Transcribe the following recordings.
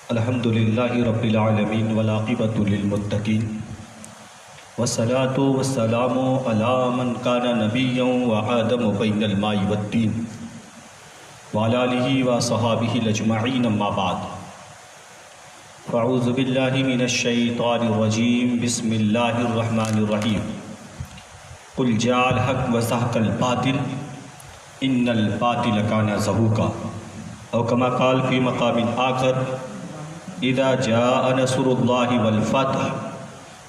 الحمدللہ رب العالمین والعاقبۃ للمتقین والصلاۃ والسلام علی من کان نبیا وآدم بین الماء والطین وعلی آلہ وصحابہ اجمعین اما بعد فاعوذ باللہ من الشیطان الرجیم بسم اللہ الرحمن الرحیم قل جاء الحق وزهق الباطل ان الباطل کان زہوقا او کما قال فی مقام آخر اذا جاء نصر اللہ والفتح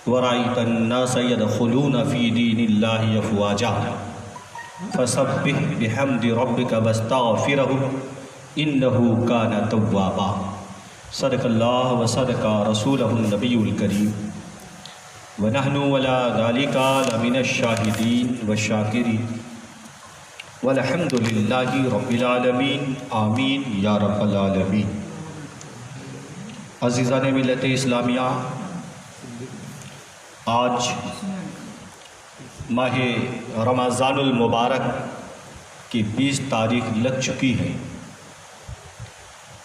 ورأیت الناس يدخلون فی دین اللہ افواجا فسبح بحمد ربک واستغفرہ انہ کان توابا صدق اللہ وصدق رسولہ النبی الکریم ونحن ولا ذلک لمن الشاہدین والشاکرین والحمد للہ رب العالمین آمین یا رب العالمین۔ عزیزان ملت اسلامیہ، آج ماہ رمضان المبارک کی 20 تاریخ لگ چکی ہے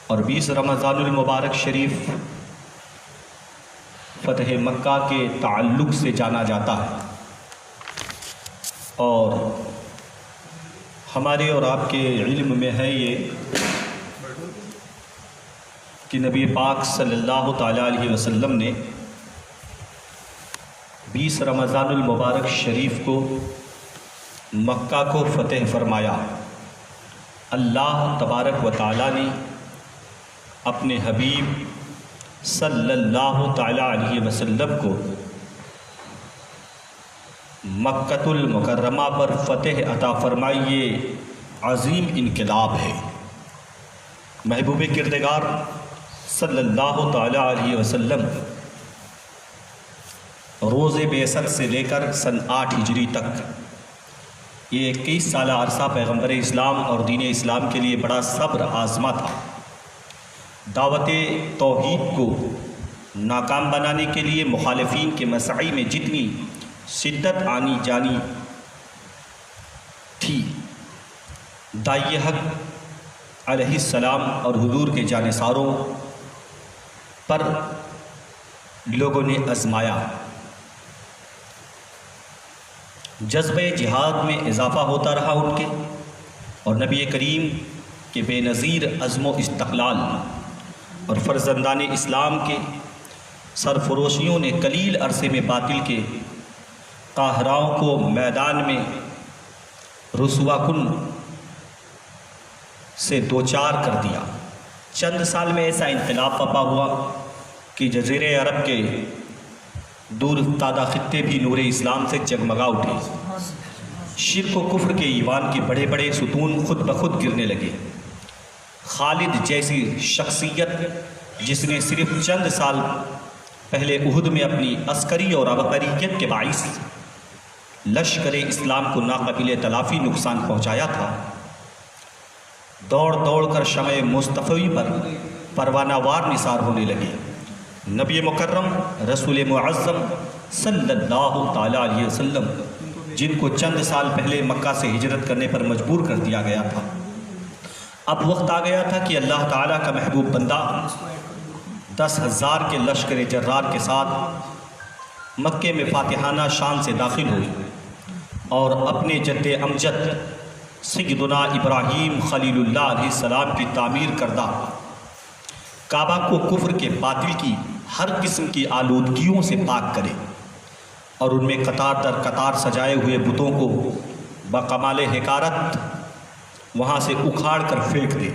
اور 20 رمضان المبارک شریف فتح مکہ کے تعلق سے جانا جاتا ہے، اور ہمارے اور آپ کے علم میں ہے یہ کہ نبی پاک صلی اللہ تعالیٰ علیہ وسلم نے 20 رمضان المبارک شریف کو مکہ کو فتح فرمایا۔ اللہ تبارک و تعالیٰ نے اپنے حبیب صلی اللہ تعالیٰ علیہ وسلم کو مکۃ المکرمہ پر فتح عطا فرمائی، یہ عظیم انقلاب ہے۔ محبوب کردگار صلی اللہ تعالیٰ علیہ وسلم روز بعثت سے لے کر سن 8 ہجری تک یہ 21 سالہ عرصہ پیغمبر اسلام اور دین اسلام کے لیے بڑا صبر آزما تھا۔ دعوت توحید کو ناکام بنانے کے لیے مخالفین کے مسعی میں جتنی شدت آنی جانی تھی، داعی حق علیہ السلام اور حضور کے جانثاروں پر لوگوں نے آزمایا۔ جذبہ جہاد میں اضافہ ہوتا رہا ان کے، اور نبی کریم کے بے نظیر عزم و استقلال اور فرزندان اسلام کے سرفروشیوں نے قلیل عرصے میں باطل کے قاہراؤں کو میدان میں رسوا کن سے دوچار کر دیا۔ چند سال میں ایسا انقلاب پپا ہوا کہ جزیرہ عرب کے دور افتادہ خطے بھی نور اسلام سے جگمگا اٹھے۔ شرک و کفر کے ایوان کے بڑے بڑے ستون خود بخود گرنے لگے۔ خالد جیسی شخصیت جس نے صرف چند سال پہلے احد میں اپنی عسکری اور عبقریت کے باعث لشکر اسلام کو ناقابل تلافی نقصان پہنچایا تھا، دوڑ دوڑ کر شمع مصطفی پر پروانہ وار نثار ہونے لگے۔ نبی مکرم رسول معظم صلی اللہ تعالیٰ علیہ وسلم، جن کو چند سال پہلے مکہ سے ہجرت کرنے پر مجبور کر دیا گیا تھا، اب وقت آ گیا تھا کہ اللہ تعالیٰ کا محبوب بندہ 10,000 کے لشکر جرار کے ساتھ مکے میں فاتحانہ شان سے داخل ہوئی اور اپنے جد امجد سیدنا ابراہیم خلیل اللہ علیہ السلام کی تعمیر کردہ کعبہ کو کفر کے باطل کی ہر قسم کی آلودگیوں سے پاک کرے اور ان میں قطار در قطار سجائے ہوئے بتوں کو بکمال حکارت وہاں سے اکھاڑ کر پھینک دے۔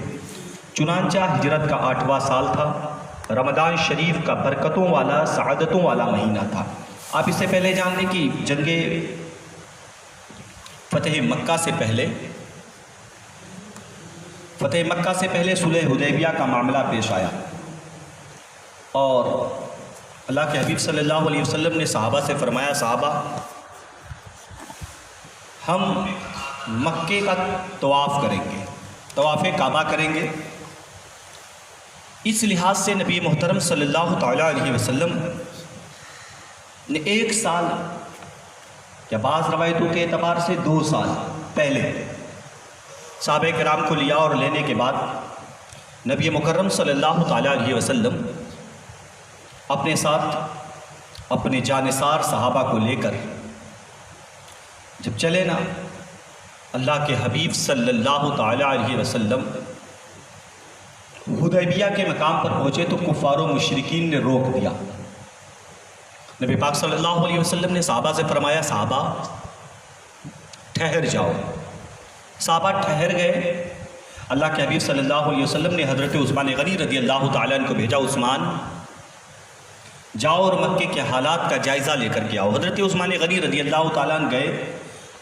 چنانچہ ہجرت کا 8واں سال تھا، رمضان شریف کا برکتوں والا سعادتوں والا مہینہ تھا۔ آپ اس سے پہلے جان لیں کہ جنگ فتح مکہ سے پہلے صلح حدیبیہ کا معاملہ پیش آیا، اور اللہ کے حبیب صلی اللہ علیہ وسلم نے صحابہ سے فرمایا، صحابہ ہم مکے کا طواف کریں گے، طواف کعبہ کریں گے۔ اس لحاظ سے نبی محترم صلی اللہ تعالیٰ علیہ وسلم نے 1 سال یا بعض روایتوں کے اعتبار سے 2 سال پہلے صحابہ کرام کو لیا اور لینے کے بعد نبی مکرم صلی اللہ تعالیٰ علیہ وسلم اپنے ساتھ اپنے جانثار صحابہ کو لے کر جب چلے نا، اللہ کے حبیب صلی اللہ تعالیٰ علیہ وسلم حدیبیہ کے مقام پر پہنچے تو کفار و مشرکین نے روک دیا۔ نبی پاک صلی اللہ علیہ وسلم نے صحابہ سے فرمایا، صحابہ ٹھہر جاؤ۔ صحابہ ٹھہر گئے۔ اللہ کے حبیب صلی اللہ علیہ وسلم نے حضرت عثمان غنی رضی اللہ تعالیٰ عنہ کو بھیجا، عثمان جاؤ اور مکے کے حالات کا جائزہ لے کر کے آؤ۔ حضرت عثمان غنی رضی اللہ تعالیٰ عنہ گئے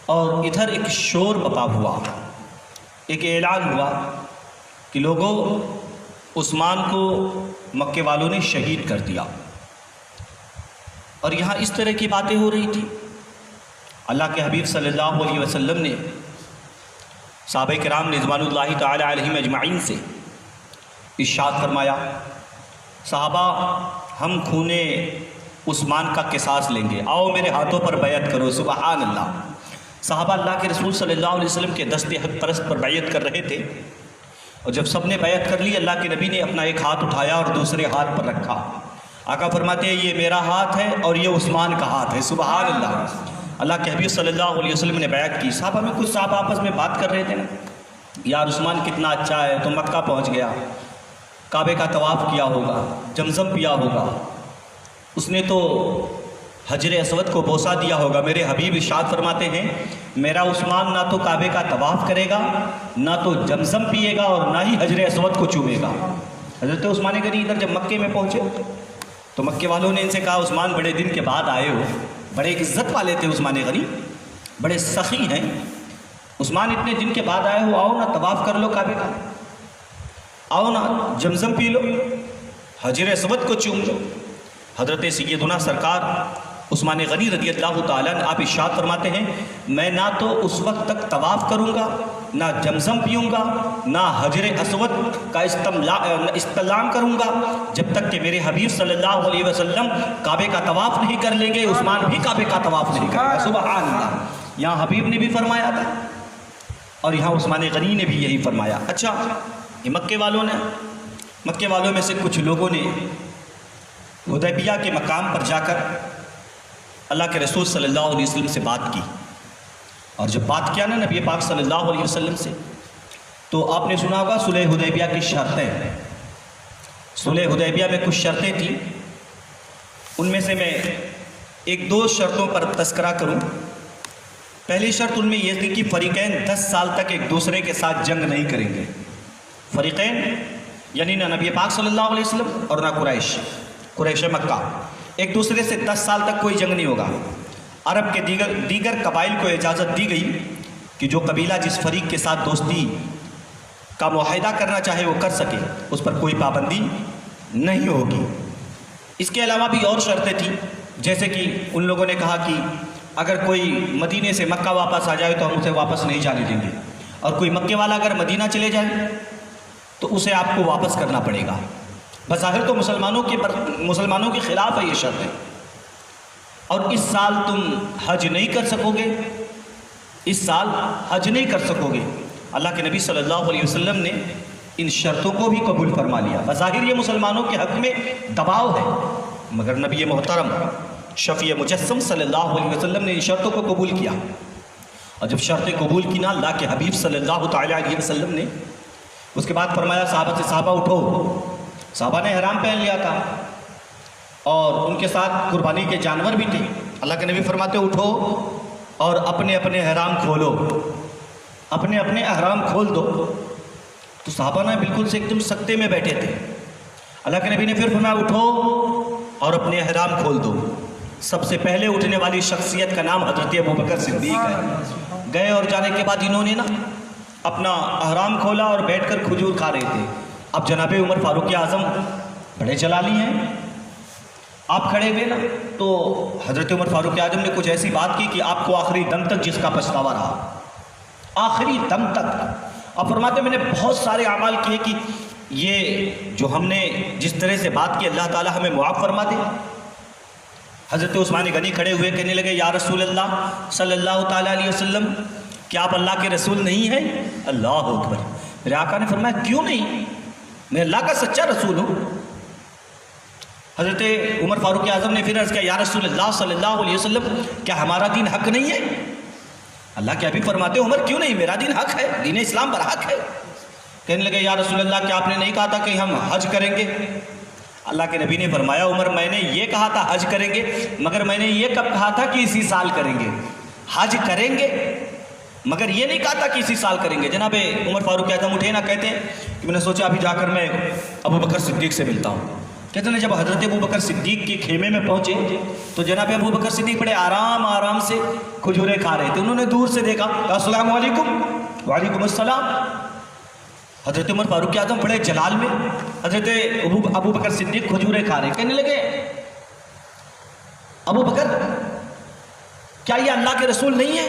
اور ادھر ایک شور بپا ہوا، ایک اعلان ہوا کہ لوگوں، عثمان کو مکے والوں نے شہید کر دیا۔ اور یہاں اس طرح کی باتیں ہو رہی تھی۔ اللہ کے حبیب صلی اللہ علیہ وسلم نے صحابہ کرام رضوان اللہ تعالی علیہم اجمعین سے ارشاد فرمایا، صحابہ ہم خون عثمان کا قصاص لیں گے، آؤ میرے ہاتھوں پر بیعت کرو۔ سبحان اللہ۔ صحابہ اللہ کے رسول صلی اللہ علیہ وسلم کے دست حق پرست پر بیعت کر رہے تھے، اور جب سب نے بیعت کر لی، اللہ کے نبی نے اپنا ایک ہاتھ اٹھایا اور دوسرے ہاتھ پر رکھا۔ آقا فرماتے ہیں یہ میرا ہاتھ ہے اور یہ عثمان کا ہاتھ ہے۔ سبحان اللہ۔ اللہ کے حبیب صلی اللہ علیہ وسلم نے بیعت کی۔ صحابہ میں کچھ صحابہ آپس میں بات کر رہے تھے نا، یار عثمان کتنا اچھا ہے، تو مکہ پہنچ گیا، کعبے کا طواف کیا ہوگا، زمزم پیا ہوگا، اس نے تو حجر اسود کو بوسہ دیا ہوگا۔ میرے حبیب ارشاد فرماتے ہیں میرا عثمان نہ تو کعبے کا طواف کرے گا، نہ تو زمزم پیے گا، اور نہ ہی حجر اسود کو چومے گا۔ حضرت عثمان غنی ادھر جب مکے میں پہنچے تو مکے والوں نے ان سے کہا، عثمان بڑے دن کے بعد آئے ہو، بڑے عزت والے تھے عثمان غنی، بڑے سخی ہیں، عثمان اتنے دن کے بعد آئے ہو، آؤ نا طواف کر لو کعبے کا، آؤ نا زمزم پی لو، حجر اسود کو چوم لو۔ حضرت سیدنا سرکار عثمان غنی رضی اللہ تعالیٰ عنہ آپ ارشاد فرماتے ہیں میں نہ تو اس وقت تک طواف کروں گا، نہ زمزم پیوں گا، نہ حجر اسود کا استلام کروں گا، جب تک کہ میرے حبیب صلی اللہ علیہ وسلم کعبے کا طواف نہیں کر لیں گے، عثمان بھی کعبے کا طواف نہیں کرے گا۔ سبحان اللہ۔ یہاں حبیب نے بھی فرمایا تھا اور یہاں عثمان غنی نے بھی یہی فرمایا۔ اچھا، یہ مکے والوں میں سے کچھ لوگوں نے حدیبیہ کے مقام پر جا کر اللہ کے رسول صلی اللہ علیہ وسلم سے بات کی، اور جب بات کیا نا نبی پاک صلی اللہ علیہ وسلم سے، تو آپ نے سنا ہوگا صلح حدیبیہ کی شرطیں۔ صلح حدیبیہ میں کچھ شرطیں تھیں، ان میں سے میں ایک دو شرطوں پر تذکرہ کروں۔ پہلی شرط ان میں یہ تھی کہ فریقین 10 سال تک ایک دوسرے کے ساتھ جنگ نہیں کریں گے۔ فریقین یعنی نہ نبی پاک صلی اللہ علیہ وسلم اور نہ قریش مکہ، ایک دوسرے سے 10 سال تک کوئی جنگ نہیں ہوگا۔ عرب کے دیگر قبائل کو اجازت دی گئی کہ جو قبیلہ جس فریق کے ساتھ دوستی کا معاہدہ کرنا چاہے وہ کر سکے، اس پر کوئی پابندی نہیں ہوگی۔ اس کے علاوہ بھی اور شرطیں تھیں، جیسے کہ ان لوگوں نے کہا کہ اگر کوئی مدینے سے مکہ واپس آ جائے تو ہم اسے واپس نہیں جانے دیں گے، اور کوئی مکے والا اگر مدینہ چلے جائے تو اسے آپ کو واپس کرنا پڑے گا۔ بظاہر تو مسلمانوں کے خلاف ہے یہ شرط ہے، اور اس سال تم حج نہیں کر سکو گے، اس سال حج نہیں کر سکو گے۔ اللہ کے نبی صلی اللہ علیہ وسلم نے ان شرطوں کو بھی قبول فرما لیا۔ بظاہر یہ مسلمانوں کے حق میں دباؤ ہے، مگر نبی محترم شفیع مجسم صلی اللہ علیہ وسلم نے ان شرطوں کو قبول کیا، اور جب شرطیں قبول کی نا اللہ کے حبیب صلی اللہ تعالیٰ علیہ وسلم نے اس کے بعد فرمایا صحابہ سے، صحابہ اٹھو۔ صحابہ نے احرام پہن لیا تھا اور ان کے ساتھ قربانی کے جانور بھی تھے۔ اللہ کے نبی فرماتے اٹھو اور اپنے اپنے احرام کھولو، اپنے اپنے احرام کھول دو۔ تو صحابہ نے بالکل سے ایک دم سکتے میں بیٹھے تھے۔ اللہ کے نبی نے پھر فرمایا اٹھو اور اپنے احرام کھول دو۔ سب سے پہلے اٹھنے والی شخصیت کا نام حضرت ابوبکر صدیق ہے۔ گئے اور جانے کے بعد انہوں نے نا اپنا احرام کھولا اور بیٹھ کر کھجور کھا رہے تھے۔ اب جناب عمر فاروق اعظم بڑے جلالی ہیں، آپ کھڑے ہوئے نا تو حضرت عمر فاروق اعظم نے کچھ ایسی بات کی کہ آپ کو آخری دم تک جس کا پچھتاوا رہا، آخری دم تک۔ آپ فرماتے میں نے بہت سارے اعمال کیے کہ یہ جو ہم نے جس طرح سے بات کی اللہ تعالی ہمیں معاف فرما دے۔ حضرت عثمان غنی کھڑے ہوئے کہنے لگے یا رسول اللہ صلی اللہ تعالیٰ علیہ وسلم، کیا آپ اللہ کے رسول نہیں ہیں؟ اللہ اکبر۔ میرے آقا نے فرمایا کیوں نہیں؟ میں اللہ کا سچا رسول ہوں۔ حضرت عمر فاروق اعظم نے پھر عرض کیا یا رسول اللہ صلی اللہ علیہ وسلم کیا ہمارا دین حق نہیں ہے؟ اللہ کے حبیب فرماتے عمر کیوں نہیں، میرا دین حق ہے، دین اسلام برحق ہے۔ کہنے لگے یا رسول اللہ کیا آپ نے نہیں کہا تھا کہ ہم حج کریں گے؟ اللہ کے نبی نے فرمایا عمر میں نے یہ کہا تھا حج کریں گے، مگر میں نے یہ کب کہا تھا کہ اسی سال کریں گے؟ حج کریں گے مگر یہ نہیں کہا تھا کہ اسی سال کریں گے۔ جناب عمر فاروق اعظم اٹھے نہ کہتے ہیں کہ میں نے سوچا ابھی جا کر میں ابو بکر صدیق سے ملتا ہوں۔ کہتے ہیں جب حضرت ابو بکر صدیق کے خیمے میں پہنچے تو جناب ابو بکر صدیق بڑے آرام سے کھجورے کھا رہے تھے۔ انہوں نے دور سے دیکھا، السلام علیکم۔ وعلیکم السلام۔ حضرت عمر فاروق اعظم بڑے جلال میں حضرت ابو بکر صدیق کھجورے کھا رہے، کہنے لگے ابو بکر کیا یہ اللہ کے رسول نہیں ہے؟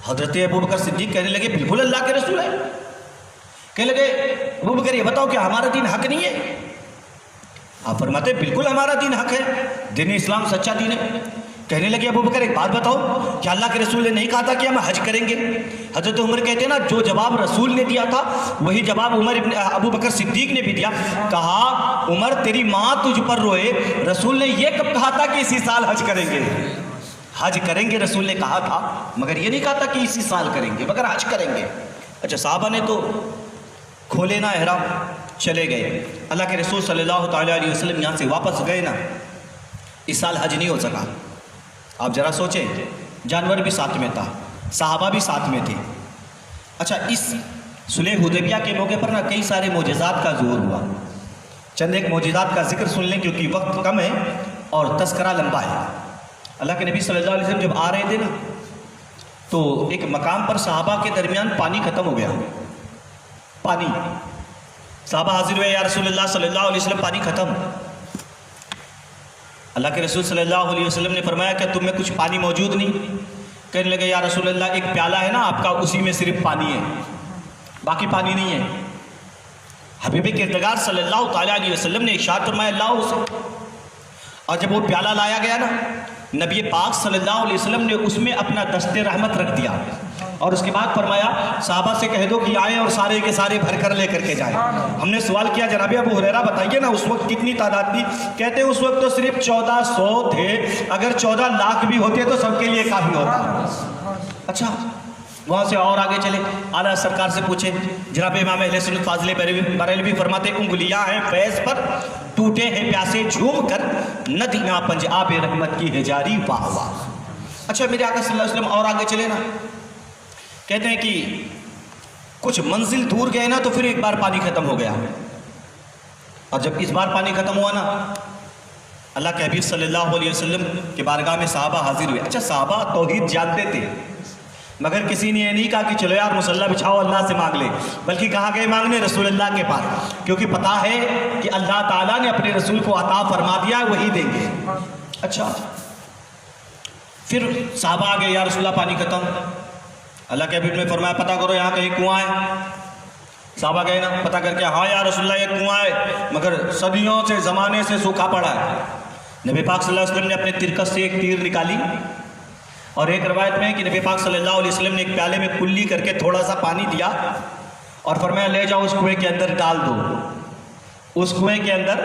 حضرت ابو بکر صدیق کہنے لگے بالکل اللہ کے رسول ہے۔ کہنے لگے ابو بکر یہ بتاؤ کہ ہمارا دین حق نہیں ہے؟ آپ فرماتے بالکل ہمارا دین حق ہے، دین اسلام سچا دین ہے۔ کہنے لگے ابو بکر ایک بات بتاؤ کہ اللہ کے رسول نے نہیں کہا تھا کہ ہم حج کریں گے؟ حضرت عمر کہتے ہیں نا جو جواب رسول نے دیا تھا وہی جواب ابو بکر صدیق نے بھی دیا۔ کہا عمر تیری ماں تجھ پر روئے، رسول نے یہ کب کہا تھا کہ اسی سال حج کریں گے؟ حج کریں گے رسول نے کہا تھا مگر یہ نہیں کہا تھا کہ اسی سال کریں گے مگر حج کریں گے۔ اچھا صحابہ نے تو کھولے نا احرام، چلے گئے۔ اللہ کے رسول صلی اللہ تعالیٰ علیہ وسلم یہاں سے واپس گئے نا، اس سال حج نہیں ہو سکا۔ آپ ذرا سوچیں، جانور بھی ساتھ میں تھا، صحابہ بھی ساتھ میں تھے۔ اچھا اس صلح حدیبیہ کے موقع پر نا کئی سارے معجزات کا ظہور ہوا۔ چند ایک معجزات کا ذکر سن لیں کیونکہ وقت کم ہے اور تذکرہ لمبا ہے۔ اللہ کے نبی صلی اللہ علیہ وسلم جب آ رہے تھے نا تو ایک مقام پر صحابہ کے درمیان پانی ختم ہو گیا۔ پانی، صحابہ حاضر ہوئے یا رسول اللہ صلی اللہ علیہ وسلم پانی ختم۔ اللہ کے رسول صلی اللہ علیہ وسلم نے فرمایا کہ تم میں کچھ پانی موجود نہیں؟ کہنے لگے یا رسول اللہ ایک پیالہ ہے نا آپ کا، اسی میں صرف پانی ہے، باقی پانی نہیں ہے۔ حبیب کردگار صلی اللہ تعالیٰ علیہ وسلم نے ارشاد فرمایا لاؤ اسے۔ اور جب وہ پیالہ لایا گیا نا نبی پاک صلی اللہ علیہ وسلم نے اس میں اپنا دست رحمت رکھ دیا اور اس کے بعد فرمایا صحابہ سے کہہ دو کہ آئیں اور سارے کے سارے بھر کر لے کر کے جائیں۔ ہم نے سوال کیا جناب ابو ہریرہ بتائیے نا اس وقت کتنی تعداد تھی؟ کہتے ہیں اس وقت تو صرف 1400 تھے، اگر 14 لاکھ بھی ہوتے تو سب کے لیے کافی ہوتا۔ اچھا وہاں سے اور آگے چلے، اعلیٰ سرکار سے پوچھے، جناب امام اہل سنت فاضل بریلوی فرماتے انگلیاں ہیں فیض پر، ٹوٹے ہیں پیاسے جھوم کر، ندیاں پنجاب رحمت کی ہے جاری واہ واہ۔ اچھا میرے آقا صلی اللہ علیہ وسلم اور آگے چلے نا، کہتے ہیں کہ کچھ منزل دور گئے نا تو پھر ایک بار پانی ختم ہو گیا، اور جب اس بار پانی ختم ہوا نا اللہ کے حبیب صلی اللہ علیہ وسلم کے بارگاہ میں صحابہ حاضر ہوئے۔ اچھا صحابہ توحید جانتے تھے مگر کسی نے یہ نہیں کہا کہ چلو یار مصلی بچھاؤ اللہ سے مانگ لے، بلکہ کہا گئے مانگنے رسول اللہ کے پاس، کیونکہ پتا ہے کہ اللہ تعالیٰ نے اپنے رسول کو عطا فرما دیا ہے وہی دیں گے۔ اچھا پھر صحابہ آ گئے یا رسول اللہ پانی ختم۔ اللہ کے حبیب نے فرمایا پتہ کرو یہاں کہیں کنواں ہے۔ صحابہ گئے نا پتہ کر کے ہاں یا رسول اللہ یہ کنواں ہے مگر صدیوں سے زمانے سے سوکھا پڑا ہے۔ نبی پاک صلی اللہ علیہ وسلم نے اپنے ترکس سے ایک تیر نکالی اور ایک روایت میں ہے کہ نبی پاک صلی اللہ علیہ وسلم نے ایک پیالے میں کلی کر کے تھوڑا سا پانی دیا اور فرمایا لے جاؤ اس کنویں کے اندر ڈال دو، اس کنویں کے اندر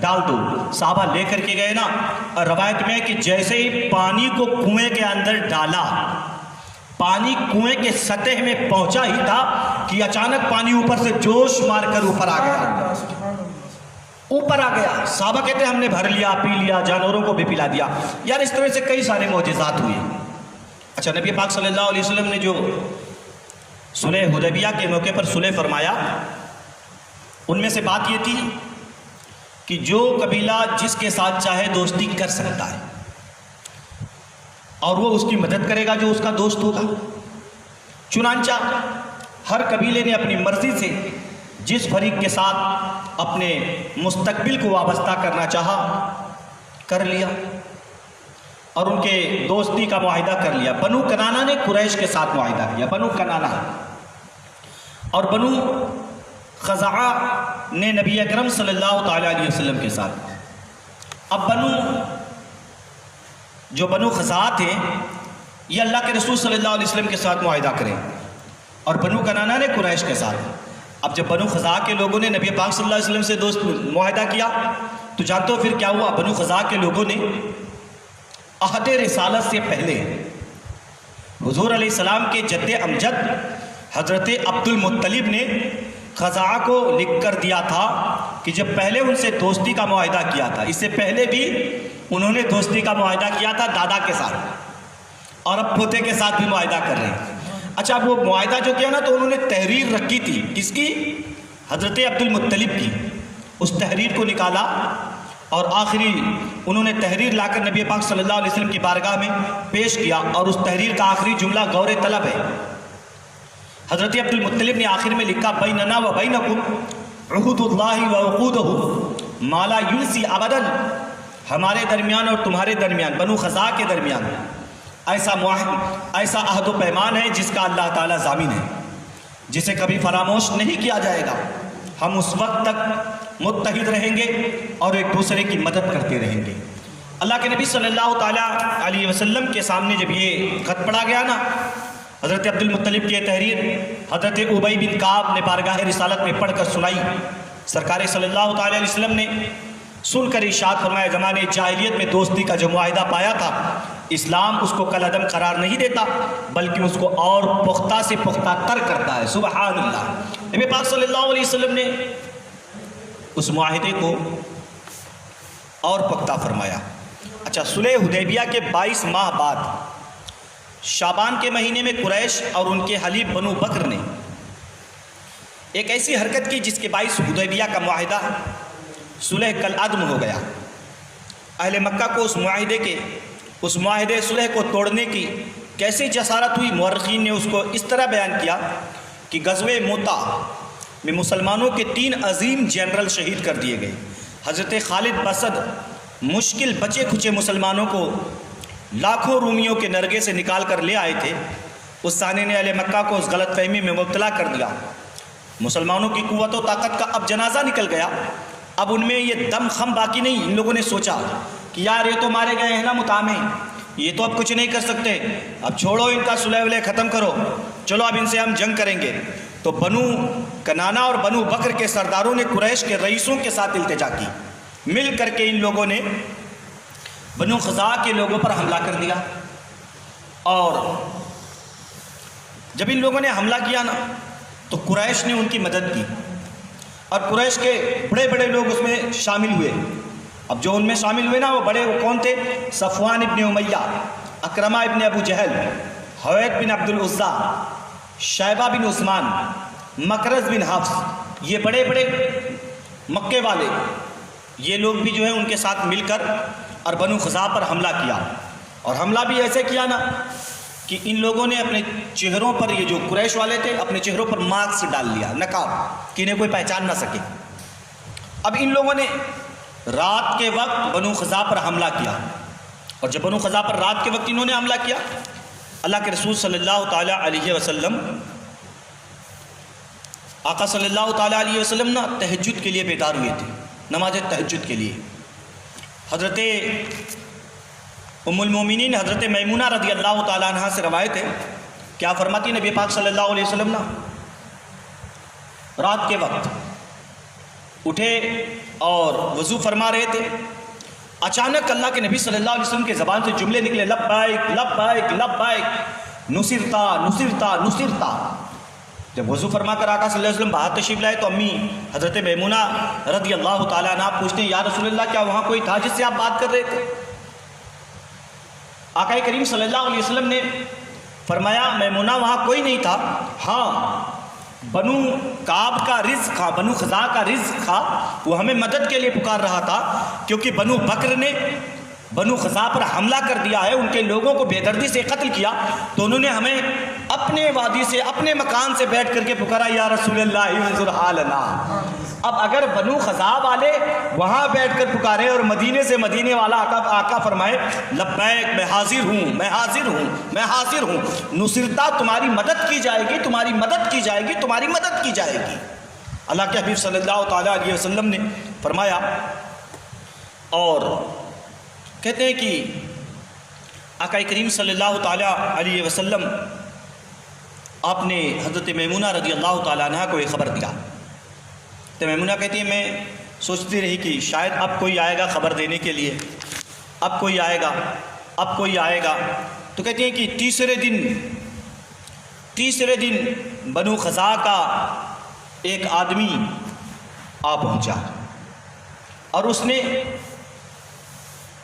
ڈال دو۔ صحابہ لے کر کے گئے نا، اور روایت میں ہے کہ جیسے ہی پانی کو کنویں کے اندر ڈالا، پانی کنویں کے سطح میں پہنچا ہی تھا کہ اچانک پانی اوپر سے جوش مار کر اوپر آ گیا، اوپر آ گیا۔ صحابہ کہتے ہیں ہم نے بھر لیا، پی لیا، جانوروں کو بھی پلا دیا۔ یار اس طرح سے کئی سارے معجزات ہوئے۔ اچھا نبی پاک صلی اللہ علیہ وسلم نے جو صلح حدیبیہ کے موقع پر صلح فرمایا ان میں سے بات یہ تھی کہ جو قبیلہ جس کے ساتھ چاہے دوستی کر سکتا ہے اور وہ اس کی مدد کرے گا جو اس کا دوست ہوگا۔ چنانچہ ہر قبیلے نے اپنی مرضی سے جس فریق کے ساتھ اپنے مستقبل کو وابستہ کرنا چاہا کر لیا اور ان کے دوستی کا معاہدہ کر لیا۔ بنو کنانہ نے قریش کے ساتھ معاہدہ کیا، بنو کنانہ، اور بنو خزاعہ نے نبی اکرم صلی اللہ تعالیٰ علیہ وسلم کے ساتھ۔ اب جو بنو خزاعہ تھے یہ اللہ کے رسول صلی اللہ علیہ وسلم کے ساتھ معاہدہ کریں، اور بنو کنانہ نے قریش کے ساتھ۔ اب جب بنو خزاع کے لوگوں نے نبی پاک صلی اللہ علیہ وسلم سے دوست معاہدہ کیا تو جانتے ہو پھر کیا ہوا؟ بنو خزاع کے لوگوں نے عہد رسالت سے پہلے حضور علیہ السلام کے جد امجد حضرت عبد المطلب نے خزاع کو لکھ کر دیا تھا کہ جب پہلے ان سے دوستی کا معاہدہ کیا تھا، اس سے پہلے بھی انہوں نے دوستی کا معاہدہ کیا تھا دادا کے ساتھ، اور اب پوتے کے ساتھ بھی معاہدہ کر رہے ہیں۔ اچھا، اب وہ معاہدہ جو کیا نا تو انہوں نے تحریر رکھی تھی، کس کی؟ حضرت عبد المطلب کی۔ اس تحریر کو نکالا اور آخری انہوں نے تحریر لا کر نبی پاک صلی اللہ علیہ وسلم کی بارگاہ میں پیش کیا، اور اس تحریر کا آخری جملہ غور طلب ہے۔ حضرت عبد المطلب نے آخر میں لکھا بیننا و بینکم عہد اللہ و عقودہ ما لا ینسی ابدا، ہمارے درمیان اور تمہارے درمیان، بنو خزاع کے درمیان ایسا عہد و پیمان ہے جس کا اللہ تعالیٰ ضامن ہے، جسے کبھی فراموش نہیں کیا جائے گا۔ ہم اس وقت تک متحد رہیں گے اور ایک دوسرے کی مدد کرتے رہیں گے۔ اللہ کے نبی صلی اللہ تعالیٰ علیہ وسلم کے سامنے جب یہ خط پڑھا گیا نا، حضرت عبد المطلب کی تحریر حضرت ابی بن کعب نے بارگاہ رسالت میں پڑھ کر سنائی۔ سرکار صلی اللہ تعالیٰ علیہ وسلم نے سن کر ارشاد فرمایا، زمانے جاہلیت میں دوستی کا جو معاہدہ پایا تھا، اسلام اس کو کالعدم قرار نہیں دیتا بلکہ اس کو اور پختہ سے پختہ تر کرتا ہے۔ سبحان اللہ۔ نبی پاک صلی اللہ علیہ وسلم نے اس معاہدے کو اور پختہ فرمایا۔ اچھا، صلح حدیبیہ کے 22 ماہ بعد شعبان کے مہینے میں قریش اور ان کے حلیف بنو بکر نے ایک ایسی حرکت کی جس کے باعث حدیبیہ کا معاہدہ صلح کالعدم ہو گیا۔ اہل مکہ کو اس معاہدے صلح کو توڑنے کی کیسے جسارت ہوئی؟ مورخین نے اس کو اس طرح بیان کیا کہ غزوہ موتا میں مسلمانوں کے 3 عظیم جنرل شہید کر دیے گئے۔ حضرت خالد بسد مشکل بچے کھچے مسلمانوں کو لاکھوں رومیوں کے نرگے سے نکال کر لے آئے تھے۔ اس سانے نے اہل مکہ کو اس غلط فہمی میں مبتلا کر دیا۔ مسلمانوں کی قوت و طاقت کا اب جنازہ نکل گیا، اب ان میں یہ دم خم باقی نہیں۔ ان لوگوں نے سوچا کہ یار یہ تو مارے گئے ہیں نا مطامع، یہ تو اب کچھ نہیں کر سکتے، اب چھوڑو ان کا صلح ولح ختم کرو، چلو اب ان سے ہم جنگ کریں گے۔ تو بنو کنانہ اور بنو بکر کے سرداروں نے قریش کے رئیسوں کے ساتھ التجا کی، مل کر کے ان لوگوں نے بنو خزاع کے لوگوں پر حملہ کر دیا۔ اور جب ان لوگوں نے حملہ کیا نا تو قریش نے ان کی مدد کی، اور قریش کے بڑے بڑے لوگ اس میں شامل ہوئے۔ اب جو ان میں شامل ہوئے نا وہ بڑے کون تھے؟ صفوان ابن امیہ، اکرمہ ابن ابو جہل، حویت بن عبد العزیٰ، شیبہ بن عثمان، مکرز بن حفص، یہ بڑے بڑے مکے والے یہ لوگ بھی جو ہیں ان کے ساتھ مل کر اور بنو خزاع پر حملہ کیا۔ اور حملہ بھی ایسے کیا نا کہ ان لوگوں نے اپنے چہروں پر، یہ جو قریش والے تھے، اپنے چہروں پر ماسک ڈال لیا، نقاب، کہ انہیں کوئی پہچان نہ سکے۔ اب ان لوگوں نے رات کے وقت بنو خزاع پر حملہ کیا، اور جب بنو خزاع پر رات کے وقت انہوں نے حملہ کیا، اللہ کے رسول صلی اللہ تعالیٰ علیہ وسلم، آقا صلی اللہ تعالیٰ علیہ وسلم نا تہجد کے لیے بیدار ہوئے تھے، نماز تہجد کے لیے۔ حضرت ام المومنین حضرت میمونہ رضی اللہ تعالیٰ عنہ سے روایت ہے، کیا فرماتی نبی پاک صلی اللہ علیہ وسلم نا رات کے وقت اٹھے اور وضو فرما رہے تھے، اچانک اللہ کے نبی صلی اللہ علیہ وسلم کے زبان سے جملے نکلے، لبیک لبیک لبیک نصرتا نصرتا نصرتا۔ جب وضو فرما کر آقا صلی اللہ علیہ وسلم باہر تشریف لائے تو امی حضرت میمونہ رضی اللہ تعالیٰ عنہ پوچھتے ہیں، یا رسول اللہ کیا وہاں کوئی تھا جس سے آپ بات کر رہے تھے؟ آقا کریم صلی اللہ علیہ وسلم نے فرمایا، میمونہ وہاں کوئی نہیں تھا، ہاں بنو کعب کا رزق تھا، بنو خزاع کا رزق تھا، وہ ہمیں مدد کے لیے پکار رہا تھا، کیونکہ بنو بکر نے بنو خزاع پر حملہ کر دیا ہے، ان کے لوگوں کو بے دردی سے قتل کیا، تو انہوں نے ہمیں اپنے وادی سے، اپنے مکان سے بیٹھ کر کے پکارا، یا رسول اللہ انظر حالنا۔ اب اگر بنو خزاع والے وہاں بیٹھ کر پکارے اور مدینے سے مدینے والا آقا فرمائے، لبیک میں حاضر ہوں میں حاضر ہوں میں حاضر ہوں، نصرتا تمہاری مدد کی جائے گی، تمہاری مدد کی جائے گی، تمہاری مدد کی جائے گی۔ اللہ کے حبیب صلی اللہ تعالیٰ علیہ وسلم نے فرمایا، اور کہتے ہیں کہ آقا کریم صلی اللہ تعالیٰ علیہ وسلم آپ نے حضرت میمونہ رضی اللہ تعالیٰ عنہ کو یہ خبر دیا۔ تو میمونہ کہتی ہے میں سوچتی رہی کہ شاید اب کوئی آئے گا خبر دینے کے لیے، اب کوئی آئے گا، اب کوئی آئے گا۔ تو کہتی ہیں کہ تیسرے دن بنو خزاعہ کا ایک آدمی آ پہنچا، اور اس نے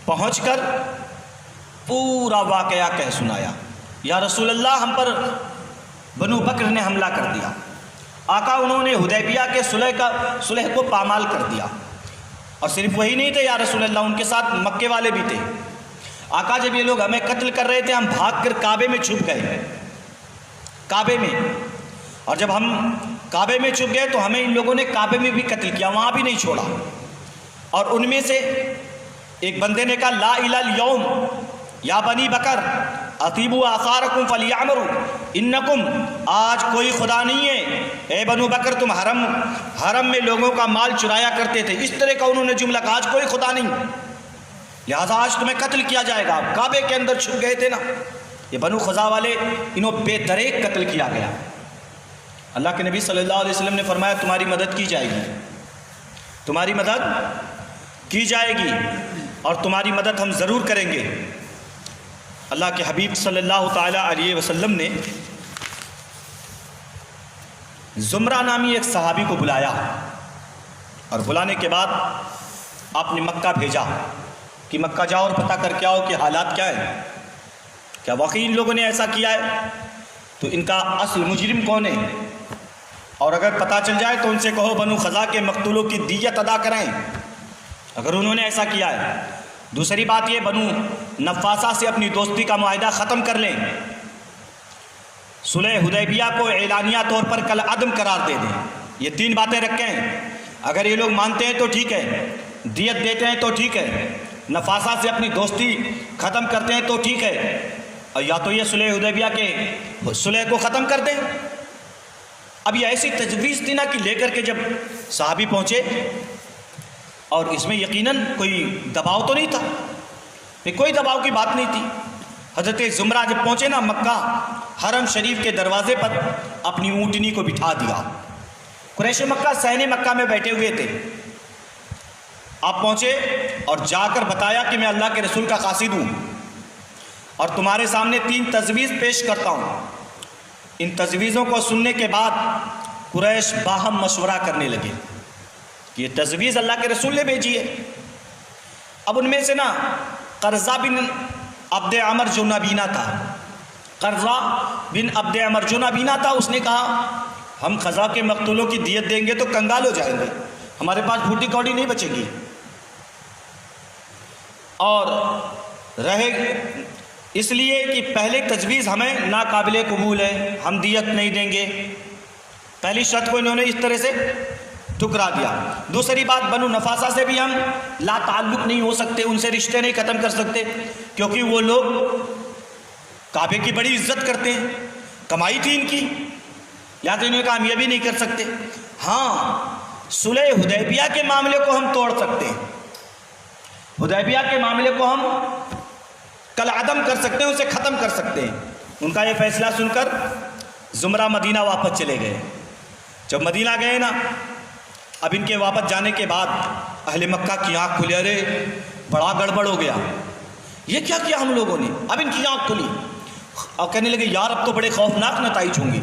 پہنچ کر پورا واقعہ کہہ سنایا، یا رسول اللہ ہم پر بنو بکر نے حملہ کر دیا، آقا انہوں نے حدیبیہ کے صلح کو پامال کر دیا، اور صرف وہی نہیں تھے یا رسول اللہ، ان کے ساتھ مکے والے بھی تھے۔ آقا جب یہ لوگ ہمیں قتل کر رہے تھے ہم بھاگ کر کعبے میں چھپ گئے، کعبے میں، اور جب ہم کعبے میں چھپ گئے تو ہمیں ان لوگوں نے کعبے میں بھی قتل کیا، وہاں بھی نہیں چھوڑا۔ اور ان میں سے ایک بندے نے کہا لا الہ الیوم یا بنی بکر اطیبوا آثارکم فلیعمروا انکم، آج کوئی خدا نہیں ہے، اے بنو بکر تم حرم میں لوگوں کا مال چرایا کرتے تھے، اس طرح کا انہوں نے جملہ کہا، آج کوئی خدا نہیں، لہذا آج تمہیں قتل کیا جائے گا، کعبے کے اندر چھپ گئے تھے نا۔ یہ بنو خزاعہ والے انہوں بے دریغ قتل کیا گیا۔ اللہ کے نبی صلی اللہ علیہ وسلم نے فرمایا تمہاری مدد کی جائے گی، تمہاری مدد کی جائے گی، اور تمہاری مدد ہم ضرور کریں گے۔ اللہ کے حبیب صلی اللہ تعالیٰ علیہ وسلم نے زمرہ نامی ایک صحابی کو بلایا، اور بلانے کے بعد آپ نے مکہ بھیجا کہ مکہ جاؤ اور پتہ کر کے آؤ کہ حالات کیا ہیں، کیا واقعی ان لوگوں نے ایسا کیا ہے، تو ان کا اصل مجرم کون ہے، اور اگر پتہ چل جائے تو ان سے کہو بنو خزاعہ کے مقتولوں کی دیت ادا کریں اگر انہوں نے ایسا کیا ہے۔ دوسری بات یہ بنو نفاسہ سے اپنی دوستی کا معاہدہ ختم کر لیں، صلح حدیبیہ کو اعلانیہ طور پر کل عدم قرار دے دیں، یہ تین باتیں رکھیں، اگر یہ لوگ مانتے ہیں تو ٹھیک ہے، دیت دیتے ہیں تو ٹھیک ہے، نفاسہ سے اپنی دوستی ختم کرتے ہیں تو ٹھیک ہے، اور یا تو یہ صلح حدیبیہ کے صلح کو ختم کر دیں۔ اب یہ ایسی تجویز تھی نا کہ لے کر کے جب صحابی پہنچے، اور اس میں یقیناً کوئی دباؤ تو نہیں تھا، کوئی دباؤ کی بات نہیں تھی۔ حضرت زمرہ جب پہنچے نا مکہ، حرم شریف کے دروازے پر اپنی اونٹنی کو بٹھا دیا، قریش مکہ صحن مکہ میں بیٹھے ہوئے تھے، آپ پہنچے اور جا کر بتایا کہ میں اللہ کے رسول کا قاصد ہوں، اور تمہارے سامنے 3 تجویز پیش کرتا ہوں۔ ان تجویزوں کو سننے کے بعد قریش باہم مشورہ کرنے لگے، یہ تجویز اللہ کے رسول نے بھیجی ہے۔ اب ان میں سے نا قرظہ بن عبد عمر جو نابینا تھا، قرظہ بن عبد عمر جو نابینا تھا، اس نے کہا ہم خزاعہ کے مقتولوں کی دیت دیں گے تو کنگال ہو جائیں گے، ہمارے پاس پھوٹی کوڑی نہیں بچے گی، اور رہے اس لیے کہ پہلے تجویز ہمیں ناقابل قبول ہے، ہم دیت نہیں دیں گے، پہلی شرط کو انہوں نے اس طرح سے ٹھکرا دیا۔ دوسری بات بنو نفاسہ سے بھی ہم لا تعلق نہیں ہو سکتے، ان سے رشتے نہیں ختم کر سکتے، کیونکہ وہ لوگ کعبے کی بڑی عزت کرتے ہیں، کمائی تھی ان کی، لہٰذا انہوں نے کہا ہم یہ بھی نہیں کر سکتے۔ ہاں صلح حدیبیہ کے معاملے کو ہم توڑ سکتے ہیں، حدیبیہ کے معاملے کو ہم کل عدم کر سکتے ہیں، اسے ختم کر سکتے ہیں۔ ان کا یہ فیصلہ سن کر زمرہ مدینہ واپس چلے گئے۔ جب مدینہ گئے نا، اب ان کے واپس جانے کے بعد اہل مکہ کی آنکھ کھلی، ارے بڑا گڑبڑ ہو گیا، یہ کیا کیا ہم لوگوں نے، اب ان کی آنکھ کھلی اور کہنے لگے یار اب تو بڑے خوفناک نتائج ہوں گے،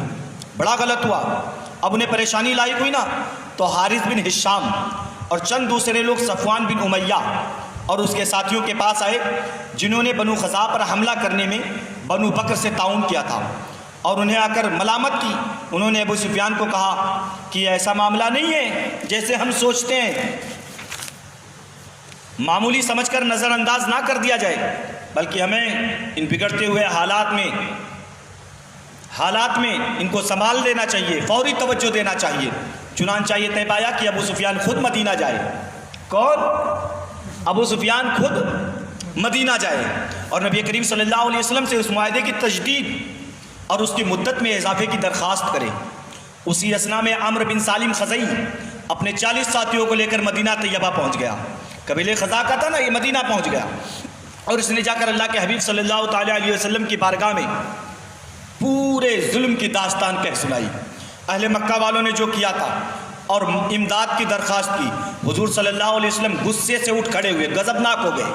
بڑا غلط ہوا۔ اب انہیں پریشانی لاحق ہوئی نا، تو حارث بن ہشام اور چند دوسرے لوگ صفوان بن امیہ اور اس کے ساتھیوں کے پاس آئے، جنہوں نے بنو خزاعہ پر حملہ کرنے میں بنو بکر سے تعاون کیا تھا، اور انہیں آ کر ملامت کی۔ انہوں نے ابو سفیان کو کہا کہ ایسا معاملہ نہیں ہے جیسے ہم سوچتے ہیں، معمولی سمجھ کر نظر انداز نہ کر دیا جائے، بلکہ ہمیں ان بگڑتے ہوئے حالات میں ان کو سنبھال لینا چاہیے، فوری توجہ دینا چاہیے۔ چنانچہ یہ طے پایا کہ ابو سفیان خود مدینہ جائے۔ کون؟ ابو سفیان خود مدینہ جائے اور نبی کریم صلی اللہ علیہ وسلم سے اس معاہدے کی تجدید اور اس کی مدت میں اضافے کی درخواست کرے۔ اسی اثنا میں عمرو بن سالم خزاعی اپنے 40 ساتھیوں کو لے کر مدینہ طیبہ پہنچ گیا، قبیلے خزاعہ کا تھا نا، یہ مدینہ پہنچ گیا، اور اس نے جا کر اللہ کے حبیب صلی اللہ تعالیٰ علیہ وسلم کی بارگاہ میں پورے ظلم کی داستان کہہ سنائی۔ اہل مکہ والوں نے جو کیا تھا اور امداد کی درخواست کی۔ حضور صلی اللہ علیہ وسلم غصے سے اٹھ کھڑے ہوئے، غضبناک ہو گئے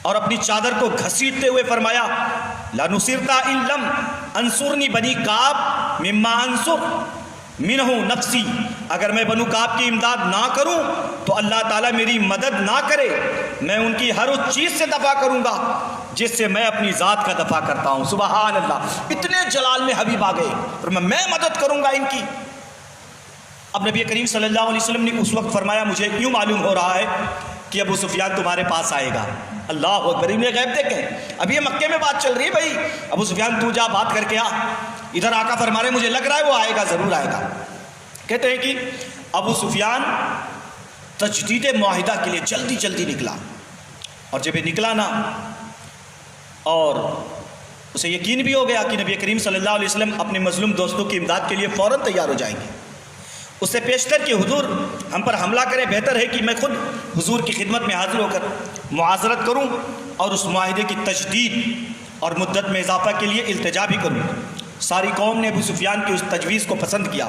اور اپنی چادر کو گھسیٹتے ہوئے فرمایا لَنُصِرْتَ إِن لَّمْ أَنصُرْنِي بنی کعب مما انصر منہ نفسی، اگر میں بنو کعب کی امداد نہ کروں تو اللہ تعالیٰ میری مدد نہ کرے، میں ان کی ہر اس چیز سے دفاع کروں گا جس سے میں اپنی ذات کا دفاع کرتا ہوں۔ سبحان اللہ، اتنے جلال میں حبیب آ گئے اور میں مدد کروں گا ان کی۔ اب نبی کریم صلی اللہ علیہ وسلم نے اس وقت فرمایا مجھے یوں معلوم ہو رہا ہے کہ ابو سفیان تمہارے پاس آئے گا۔ اللہ اکبر، انہیں غیب دیکھیں، ابھی یہ مکے میں بات چل رہی ہے بھائی، ابو سفیان تو جا بات کر کے آ۔ ادھر آقا فرما رہے مجھے لگ رہا ہے وہ آئے گا، ضرور آئے گا۔ کہتے ہیں کہ ابو سفیان تجدید معاہدہ کے لیے جلدی جلدی نکلا، اور جب یہ نکلا نا اور اسے یقین بھی ہو گیا کہ نبی کریم صلی اللہ علیہ وسلم اپنے مظلوم دوستوں کی امداد کے لیے فوراً تیار ہو جائیں گے، اس سے پیشتر کہ حضور ہم پر حملہ کرے، بہتر ہے کہ میں خود حضور کی خدمت میں حاضر ہو کر معاذرت کروں اور اس معاہدے کی تجدید اور مدت میں اضافہ کے لیے التجا بھی کروں۔ ساری قوم نے ابو سفیان کی اس تجویز کو پسند کیا،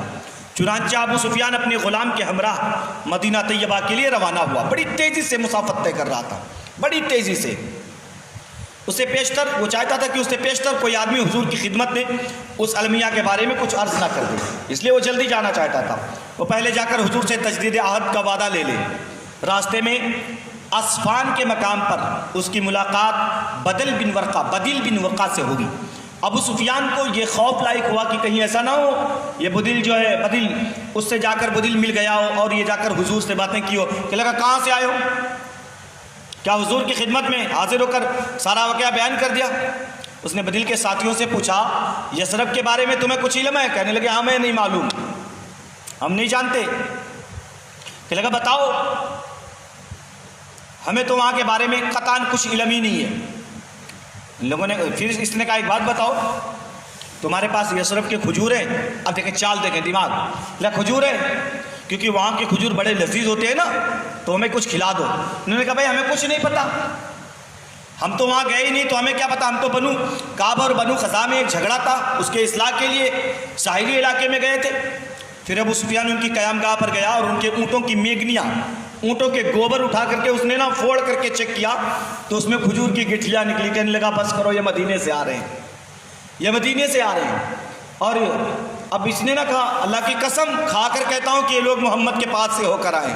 چنانچہ ابو سفیان اپنے غلام کے ہمراہ مدینہ طیبہ کے لیے روانہ ہوا۔ بڑی تیزی سے مسافت طے کر رہا تھا، بڑی تیزی سے۔ اس سے پیشتر وہ چاہتا تھا کہ اس سے پیشتر کوئی آدمی حضور کی خدمت میں اس المیہ کے بارے میں کچھ عرض نہ کر دے، اس لیے وہ جلدی جانا چاہتا تھا۔ وہ پہلے جا کر حضور سے تجدید عہد کا وعدہ لے لے۔ راستے میں اسفان کے مقام پر اس کی ملاقات بدل بن ورقہ سے ہوگی۔ ابو سفیان کو یہ خوف لاحق ہوا کہ کہیں ایسا نہ ہو یہ بدل اس سے جا کر بدل مل گیا ہو اور یہ جا کر حضور سے باتیں کی ہو، کہ لگا کہاں سے آئے ہو، کیا حضور کی خدمت میں حاضر ہو کر سارا واقعہ بیان کر دیا۔ اس نے بدل کے ساتھیوں سے پوچھا یثرب کے بارے میں تمہیں کچھ علم ہے؟ کہنے لگے ہمیں نہیں معلوم، ہم نہیں جانتے۔ کہ لگا بتاؤ، ہمیں تو وہاں کے بارے میں قطعاً کچھ علم ہی نہیں ہے۔ ان لوگوں نے پھر اس نے کہا ایک بات بتاؤ، تمہارے پاس یثرب کے کھجور ہیں؟ اب دیکھیں چال دیکھیں دماغ، کھجور ہے کیونکہ وہاں کے کھجور بڑے لذیذ ہوتے ہیں نا، تو ہمیں کچھ کھلا دو۔ انہوں نے کہا بھائی ہمیں کچھ نہیں پتا، ہم تو وہاں گئے ہی نہیں، تو ہمیں کیا پتا، ہم تو بنو کعب اور بنو خزاع میں ایک جھگڑا تھا، اس کے اصلاح کے لیے ساحلی علاقے میں گئے تھے۔ پھر ابو سفیان ان کی قیام گاہ پر گیا اور ان کے اونٹوں کی میگنیاں، اونٹوں کے گوبر اٹھا کر کے اس نے پھوڑ کر کے چیک کیا تو اس میں کھجور کی گٹھلیاں نکلی۔ کہنے لگا بس کرو، یہ مدینے سے آ رہے ہیں، یہ مدینے سے آ رہے ہیں۔ اور اب اس نے کہا اللہ کی قسم کھا کر کہتا ہوں کہ یہ لوگ محمد کے پاس سے ہو کر آئے۔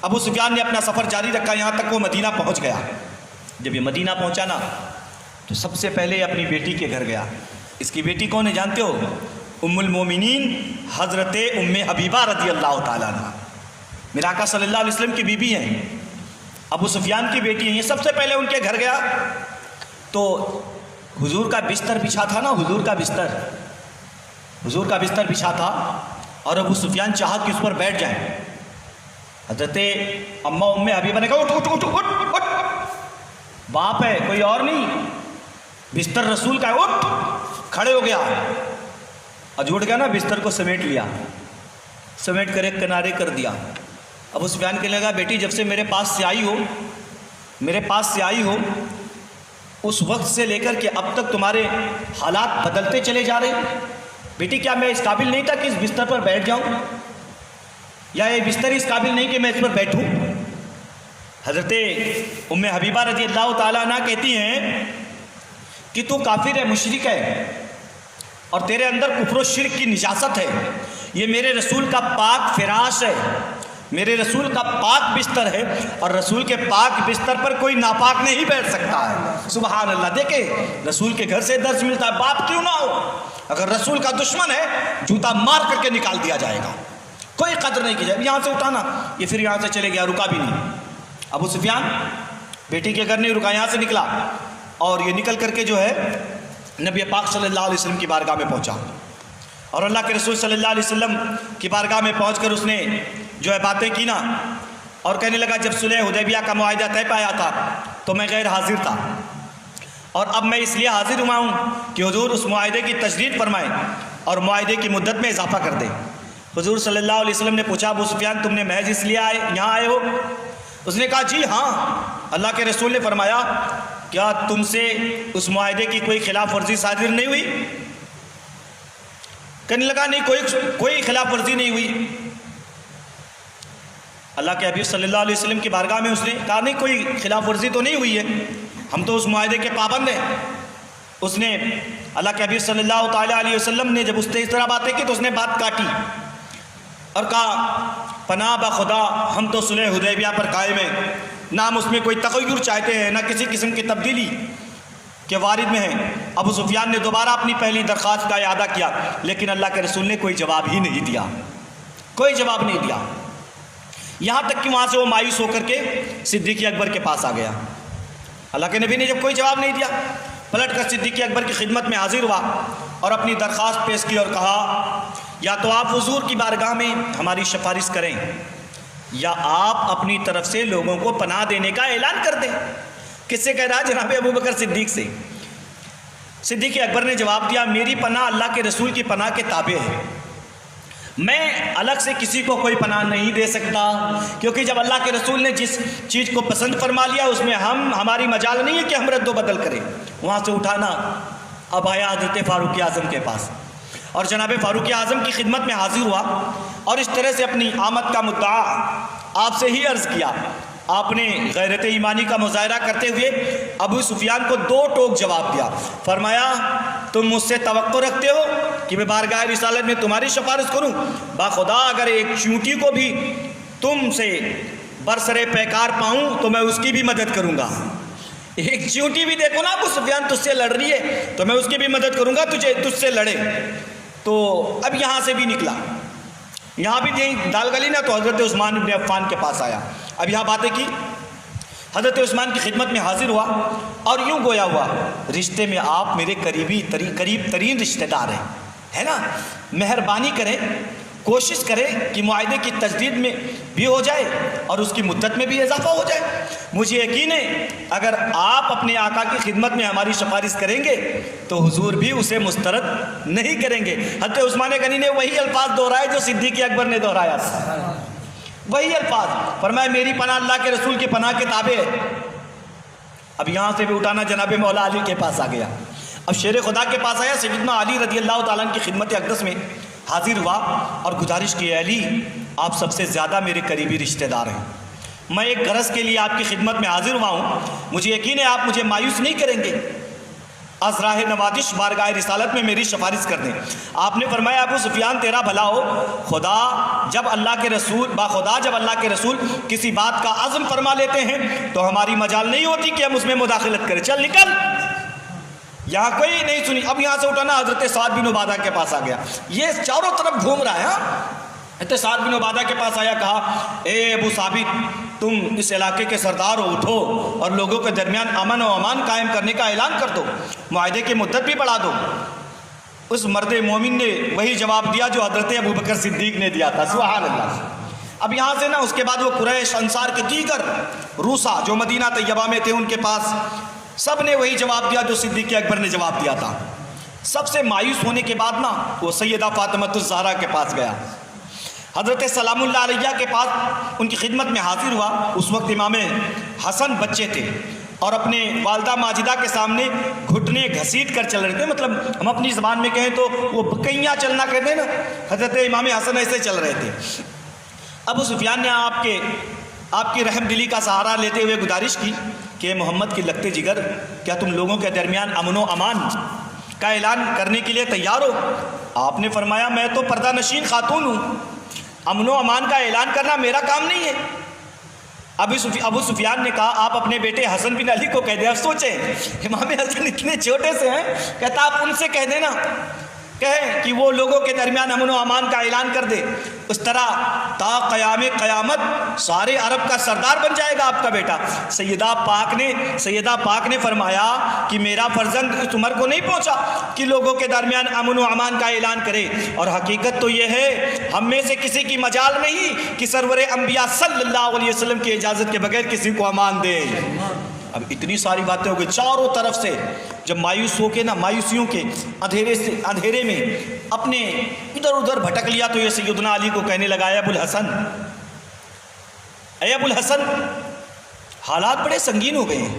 ابو سفیان نے اپنا سفر جاری رکھا، یہاں تک وہ مدینہ پہنچ گیا۔ جب یہ مدینہ پہنچا نا تو سب سے پہلے اپنی بیٹی کے گھر گیا۔ اس کی بیٹی کون ہے جانتے ہو؟ ام المومنین حضرت ام حبیبہ رضی اللہ تعالیٰ عنہ، میرے آقا صلی اللہ علیہ وسلم کی بیوی ہیں، ابو سفیان کی بیٹی ہیں۔ یہ سب سے پہلے ان کے گھر گیا تو حضور کا بستر بچھا تھا نا، حضور کا بستر بچھا تھا اور ابو سفیان چاہا کہ اس پر بیٹھ جائیں۔ حضرت ام حبیبہ نے کہا اٹھ اٹھ اٹھ اٹھ اٹھ، باپ ہے کوئی اور نہیں، بستر رسول کا ہے، اٹھ۔ کھڑے ہو گیا اور جھوٹ گیا نا، بستر کو سمیٹ لیا، سمیٹ کر ایک کنارے کر دیا۔ ابو سفیان کہنے لگا بیٹی جب سے میرے پاس سے آئی ہو اس وقت سے لے کر کے اب تک تمہارے حالات بدلتے چلے جا رہے ہیں۔ بیٹی کیا میں اس قابل نہیں تھا کہ اس بستر پر بیٹھ جاؤں، یا یہ بستر اس قابل نہیں کہ میں اس پر بیٹھوں؟ حضرت ام حبیبہ رضی اللہ تعالیٰ عنہ کہتی ہیں کہ تو کافر ہے، مشرک ہے، اور تیرے اندر کفر و شرک کی نجاست ہے۔ یہ میرے رسول کا پاک فراش ہے، میرے رسول کا پاک بستر ہے، اور رسول کے پاک بستر پر کوئی ناپاک نہیں بیٹھ سکتا ہے۔ سبحان اللہ، دیکھیں رسول کے گھر سے درس ملتا ہے، باپ کیوں نہ ہو، اگر رسول کا دشمن ہے جوتا مار کر کے نکال دیا جائے گا، کوئی قدر نہیں کی جائے۔ یہاں سے اٹھانا، یہ پھر یہاں سے چلے گیا، رکا بھی نہیں۔ ابو سفیان بیٹی کے گھر نہیں رکا، یہاں سے نکلا اور یہ نکل کر کے جو ہے نبی پاک صلی اللہ علیہ وسلم کی بارگاہ میں پہنچا، اور اللہ کے رسول صلی اللہ علیہ وسلم کی بارگاہ میں پہنچ کر اس نے جو ہے باتیں کی نا، اور کہنے لگا جب صلح حدیبیہ کا معاہدہ طے پایا تھا تو میں غیر حاضر تھا، اور اب میں اس لیے حاضر ہوا ہوں کہ حضور اس معاہدے کی تجدید فرمائیں اور معاہدے کی مدت میں اضافہ کر دیں۔ حضور صلی اللہ علیہ وسلم نے پوچھا ابو سفیان تم نے محض اس لیے یہاں آئے ہو؟ اس نے کہا جی ہاں، اللہ کے رسول نے فرمایا کیا تم سے اس معاہدے کی کوئی خلاف ورزی صادر نہیں ہوئی؟ کہنے لگا نہیں، کوئی خلاف ورزی نہیں ہوئی۔ اللہ کے حبیب صلی اللہ علیہ وسلم کی بارگاہ میں اس نے کہا نہیں کوئی خلاف ورزی تو نہیں ہوئی ہے، ہم تو اس معاہدے کے پابند ہیں۔ اس نے اللہ کے حبیب صلی اللہ تعالیٰ علیہ وسلم نے جب اس سے اس طرح باتیں کی تو اس نے بات کاٹی اور کہا پناہ بخدا ہم تو صلح حدیبیہ پر قائم ہیں، نہ ہم اس میں کوئی تغیر چاہتے ہیں، نہ کسی قسم کی تبدیلی کے وارد میں ہیں۔ ابو سفیان نے دوبارہ اپنی پہلی درخواست کا اعادہ کیا، لیکن اللہ کے رسول نے کوئی جواب ہی نہیں دیا، کوئی جواب نہیں دیا، یہاں تک کہ وہاں سے وہ مایوس ہو کر کے صدیق اکبر کے پاس آ گیا۔ اللہ کے نبی نے جب کوئی جواب نہیں دیا، پلٹ کر صدیق اکبر کی خدمت میں حاضر ہوا اور اپنی درخواست پیش کی اور کہا یا تو آپ حضور کی بارگاہ میں ہماری سفارش کریں یا آپ اپنی طرف سے لوگوں کو پناہ دینے کا اعلان کر دیں۔ کس سے کہہ رہا ہے؟ جناب ابو بکر صدیق سے۔ صدیق اکبر نے جواب دیا میری پناہ اللہ کے رسول کی پناہ کے تابع ہے، میں الگ سے کسی کو کوئی پناہ نہیں دے سکتا، کیونکہ جب اللہ کے رسول نے جس چیز کو پسند فرما لیا اس میں ہماری مجال نہیں ہے کہ ہم رد و بدل کریں۔ وہاں سے اٹھانا اب آیا حضرت فاروق اعظم کے پاس اور جناب فاروق اعظم کی خدمت میں حاضر ہوا اور اس طرح سے اپنی آمد کا مدعا آپ سے ہی عرض کیا۔ آپ نے غیرت ایمانی کا مظاہرہ کرتے ہوئے ابو سفیان کو دو ٹوک جواب دیا۔ فرمایا تم مجھ سے توقع رکھتے ہو کہ میں بارگاہ رسالت میں تمہاری سفارش کروں؟ باخدا اگر ایک چیونٹی کو بھی تم سے برسرے پیکار پاؤں تو میں اس کی بھی مدد کروں گا۔ ایک چیونٹی بھی دیکھو نا ابو سفیان تجھ سے لڑ رہی ہے تو میں اس کی بھی مدد کروں گا تجھ سے لڑے۔ تو اب یہاں سے بھی نکلا، یہاں بھی یہیں دال گلی نا، تو حضرت عثمان بن عفان کے پاس آیا۔ اب یہاں باتیں کی، حضرت عثمان کی خدمت میں حاضر ہوا اور یوں گویا ہوا رشتے میں آپ میرے قریب ترین رشتہ دار ہیں، ہے نا، مہربانی کریں، کوشش کریں کہ معاہدے کی تجدید میں بھی ہو جائے اور اس کی مدت میں بھی اضافہ ہو جائے۔ مجھے یقین ہے اگر آپ اپنے آقا کی خدمت میں ہماری سفارش کریں گے تو حضور بھی اسے مسترد نہیں کریں گے۔ حضرت عثمان غنی نے وہی الفاظ دہرائے جو صدیق اکبر نے دہرایا تھا، وہی الفاظ، فرمایا میری پناہ اللہ کے رسول کی پناہ کے تابع ہے۔ اب یہاں سے بھی اٹھانا جناب مولا علی کے پاس آ گیا، اب شیر خدا کے پاس آیا، سیدنا علی رضی اللہ تعالیٰ عنہ کی خدمت اقدس میں حاضر ہوا اور گزارش کی علی آپ سب سے زیادہ میرے قریبی رشتہ دار ہیں، میں ایک غرض کے لیے آپ کی خدمت میں حاضر ہوا ہوں، مجھے یقین ہے آپ مجھے مایوس نہیں کریں گے، از راہ نوازش بارگاہ رسالت میں میری سفارش کر دیں۔ آپ نے فرمایا ابو سفیان تیرا بھلا ہو، خدا جب اللہ کے رسول کسی بات کا عزم فرما لیتے ہیں تو ہماری مجال نہیں ہوتی کہ ہم اس میں مداخلت کریں، چل نکل، یہاں کوئی نہیں سنی۔ اب یہاں سے اٹھانا حضرت سعد بن عبادہ کے پاس آ گیا، یہ چاروں طرف گھوم رہا ہے۔ حضرت سعد بن عبادہ کے پاس آیا، کہا اے ابو ثابت تم اس علاقے کے سردار ہو، اٹھو اور لوگوں کے درمیان امن و امان قائم کرنے کا اعلان کر دو، معاہدے کی مدت بھی بڑھا دو۔ اس مرد مومن نے وہی جواب دیا جو حضرت ابو بکر صدیق نے دیا تھا، سبحان اللہ۔ اب یہاں سے نا اس کے بعد وہ قریش انصار کے دیگر روسا جو مدینہ طیبہ میں تھے ان کے پاس سب نے وہی جواب دیا جو صدیق اکبر نے جواب دیا تھا۔ سب سے مایوس ہونے کے بعد نا وہ سیدہ فاطمہ الزہرا کے پاس گیا، حضرت سلام اللہ علیہ کے پاس ان کی خدمت میں حاضر ہوا۔ اس وقت امام حسن بچے تھے اور اپنے والدہ ماجدہ کے سامنے گھٹنے گھسیٹ کر چل رہے تھے، مطلب ہم اپنی زبان میں کہیں تو وہ بکیاں چلنا کہتے ہیں نا، حضرت امام حسن ایسے چل رہے تھے۔ ابو سفیان نے آپ کی رحم دلی کا سہارا لیتے ہوئے گزارش کی کہ محمد کے لگتے جگر کیا تم لوگوں کے درمیان امن و امان کا اعلان کرنے کے لیے تیار ہو؟ آپ نے فرمایا میں تو پردہ نشین خاتون ہوں، امن و امان کا اعلان کرنا میرا کام نہیں ہے۔ ابو سفیان نے کہا آپ اپنے بیٹے حسن بن علی کو کہہ دیں۔ اب سوچیں امام حسن اتنے چھوٹے سے ہیں، کہتا آپ ان سے کہہ دینا، کہیں کہ وہ لوگوں کے درمیان امن و امان کا اعلان کر دے، اس طرح تا قیام قیامت سارے عرب کا سردار بن جائے گا آپ کا بیٹا۔ سیدہ پاک نے فرمایا کہ میرا فرزند اس عمر کو نہیں پہنچا کہ لوگوں کے درمیان امن و امان کا اعلان کرے، اور حقیقت تو یہ ہے ہم میں سے کسی کی مجال نہیں کہ سرور انبیاء صلی اللہ علیہ وسلم کی اجازت کے بغیر کسی کو امان دے۔ اب اتنی ساری باتیں ہو گئی چاروں طرف سے، جب مایوس ہو کے نا مایوسیوں کے اندھیرے میں اپنے ادھر ادھر بھٹک لیا تو یہ سیدنا علی کو کہنے لگا اے ابو الحسن حالات بڑے سنگین ہو گئے ہیں،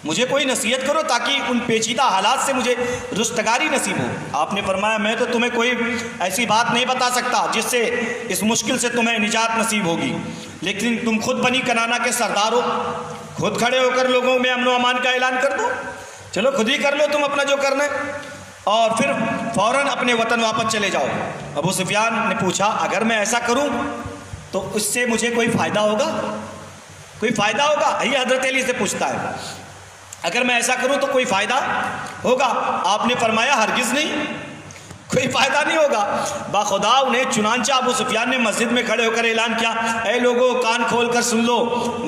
مجھے کوئی نصیحت کرو تاکہ ان پیچیدہ حالات سے مجھے رستگاری نصیب ہو۔ آپ نے فرمایا میں تو تمہیں کوئی ایسی بات نہیں بتا سکتا جس سے اس مشکل سے تمہیں نجات نصیب ہوگی، لیکن تم خود بنی کنانا کے سردار ہو، خود کھڑے ہو کر لوگوں میں امن و امان کا اعلان کر دو، چلو خود ہی کر لو تم اپنا جو کرنا ہے، اور پھر فوراً اپنے وطن واپس چلے جاؤ۔ ابو سفیان نے پوچھا اگر میں ایسا کروں تو اس سے مجھے کوئی فائدہ ہوگا؟ کوئی فائدہ ہوگا؟ یہ حضرت علی سے پوچھتا ہے، اگر میں ایسا کروں تو کوئی فائدہ ہوگا؟ آپ نے فرمایا ہرگز نہیں، کوئی فائدہ نہیں ہوگا۔ باخدا انہیں چنانچہ ابو سفیان نے مسجد میں کھڑے ہو کر اعلان کیا، اے لوگوں کان کھول کر سن لو،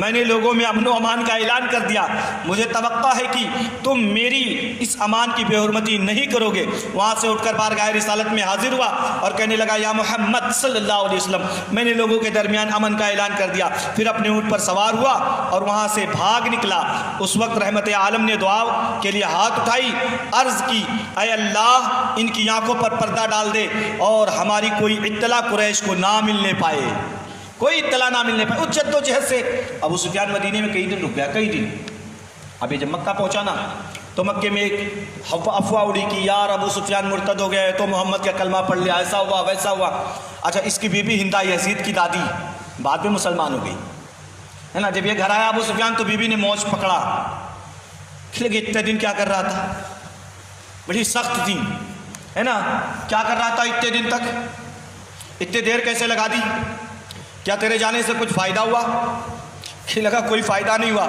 میں نے لوگوں میں امن و امان کا اعلان کر دیا، مجھے توقع ہے کہ تم میری اس امان کی بے حرمتی نہیں کرو گے۔ وہاں سے اٹھ کر بارگاہ رسالت میں حاضر ہوا اور کہنے لگا یا محمد صلی اللہ علیہ وسلم، میں نے لوگوں کے درمیان امن کا اعلان کر دیا۔ پھر اپنے اونٹ پر سوار ہوا اور وہاں سے بھاگ نکلا۔ اس وقت رحمت عالم نے دعا کے لیے ہاتھ اٹھائی، عرض کی اے اللہ ان کی آنکھوں پر پردہ ڈال دے اور ہماری کوئی اطلاع قریش کو نہ ملنے پائے، کوئی اطلاع نہ ملنے پائے۔ اس جد و جہد سے ابو سفیان مدینے میں کئی دن رک گیا، کئی دن۔ ابھی جب مکہ پہنچا نا تو مکے میں ایک افواہ اڑی کہ یار ابو سفیان مرتد ہو گیا ہے تو محمد کا کلمہ پڑھ لیا، ایسا ہوا ویسا ہوا۔ اچھا اس کی بیوی ہندا یزید کی دادی بعد میں مسلمان ہو گئی ہے نا۔ جب یہ گھر آیا ابو سفیان تو بیوی نے موج پکڑا کہ لگے اتنے دن کیا کر رہا تھا، بڑی سخت تھی ہے نا، کیا کر رہا تھا اتنے دن تک، اتنے دیر کیسے لگا دی، کیا تیرے جانے سے کچھ فائدہ ہوا؟ کہ لگا کوئی فائدہ نہیں ہوا،